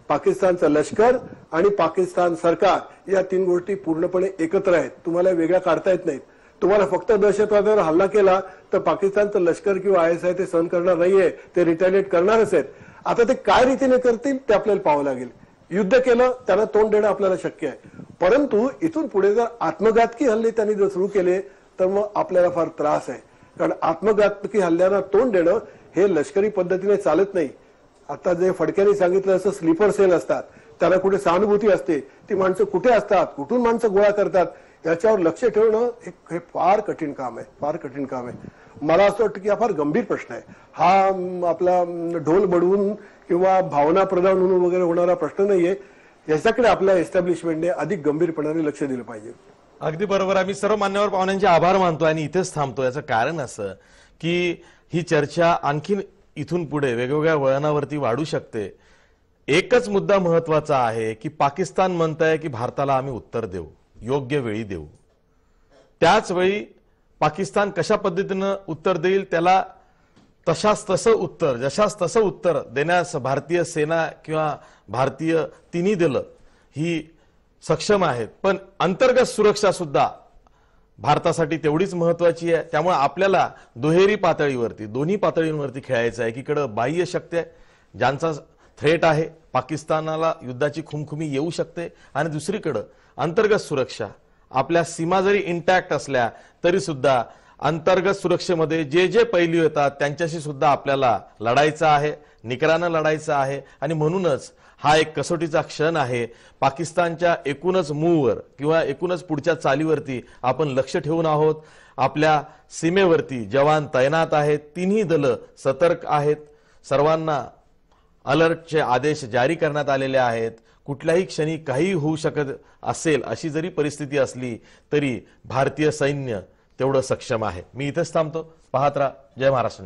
पाकिस्तानचं लष्कर आणि पाकिस्तान सरकार या 3 गोष्टी पूर्णपणे एकत्र आहेत. तुम्हाला वेगळ्या काढता येत नाहीत. तुम्हाला फक्त दहशतवादावर हल्ला केला तर पाकिस्तानचं लष्कर किंवा ISI ते सहन करणार नाहीये, ते रिटॅलिएट करणारच आहेत. आता ते काय रीतीने करतील ते आपल्याला पाहावं लागेल. युद्ध केलं त्यांना तोंड देणं आपल्याला शक्य आहे, परंतु इथून पुढे जर आत्मघातकी हल्ले त्यांनी जर सुरू केले तर मग आपल्याला फार त्रास आहे. कारण आत्मघातकी हल्ल्यांना तोंड देणं हे लष्करी पद्धतीने चालत नाही. आता जे फडक्यांनी सांगितलं असं स्लीपर सेल असतात, त्याला कुठे सहानुभूती असते, ती माणसं कुठे असतात, कुठून माणसं गोळा करतात, याच्यावर लक्ष ठेवणं हे फार कठीण काम आहे, फार कठीण काम आहे. मला असं वाटतं की हा फार गंभीर प्रश्न आहे. हा आपला ढोल बडवून किंवा भावना प्रदान म्हणून वगैरे होणारा प्रश्न नाहीये. याच्याकडे आपल्या एस्टॅब्लिशमेंटने अधिक गंभीरपणाने लक्ष दिलं पाहिजे. अगदी बरोबर. आम्ही सर्व मान्यवर पाहुण्यांचे आभार मानतो आणि इथेच थांबतो. याचं कारण असं की ही चर्चा आणखीन इथून पुढे वेगवेगळ्या वळणावरती वाढू शकते. एकच मुद्दा महत्वाचा आहे की पाकिस्तान म्हणतंय की भारताला आम्ही उत्तर देऊ, योग्य वेळी देऊ. त्याच वेळी पाकिस्तान कशा पद्धतीनं उत्तर देईल त्याला तशाच तसं उत्तर, जशाच तसं उत्तर देण्यास भारतीय सेना किंवा भारतीय तिन्ही दलं ही सक्षम आहेत. पण अंतर्गत सुरक्षा सुद्धा भारतासाठी तेवढीच महत्वाची आहे. त्यामुळे आपल्याला दुहेरी पातळीवरती, दोन्ही पातळींवरती खेळायचं आहे. एकीकडं बाह्य शक्ती आहे ज्यांचा थ्रेट आहे, पाकिस्तानाला युद्धाची खुमखुमी येऊ शकते, आणि दुसरीकडं अंतर्गत सुरक्षा. आपल्या सीमा जरी इंटॅक्ट असल्या तरी सुद्धा अंतर्गत सुरक्षेमध्ये जे जे पैलू येतात त्यांच्याशी सुद्धा आपल्याला लढायचं आहे, निकरानं लढायचं आहे. आणि म्हणूनच हा एक कसोटीचा क्षण आहे. पाकिस्तानच्या एकूणच मूव्हवर किंवा एकूणच पुढच्या चालीवरती आपण लक्ष ठेवून आहोत. आपल्या सीमेवरती जवान तैनात आहेत, तिन्ही दलं सतर्क आहेत, सर्वांना अलर्टचे आदेश जारी करण्यात आलेले आहेत. कुठल्याही क्षणी काही होऊ शकत असेल अशी जरी परिस्थिती असली तरी भारतीय सैन्य तेवढं सक्षम आहे. मी इथेच थांबतो. पाहत राहा जय महाराष्ट्र.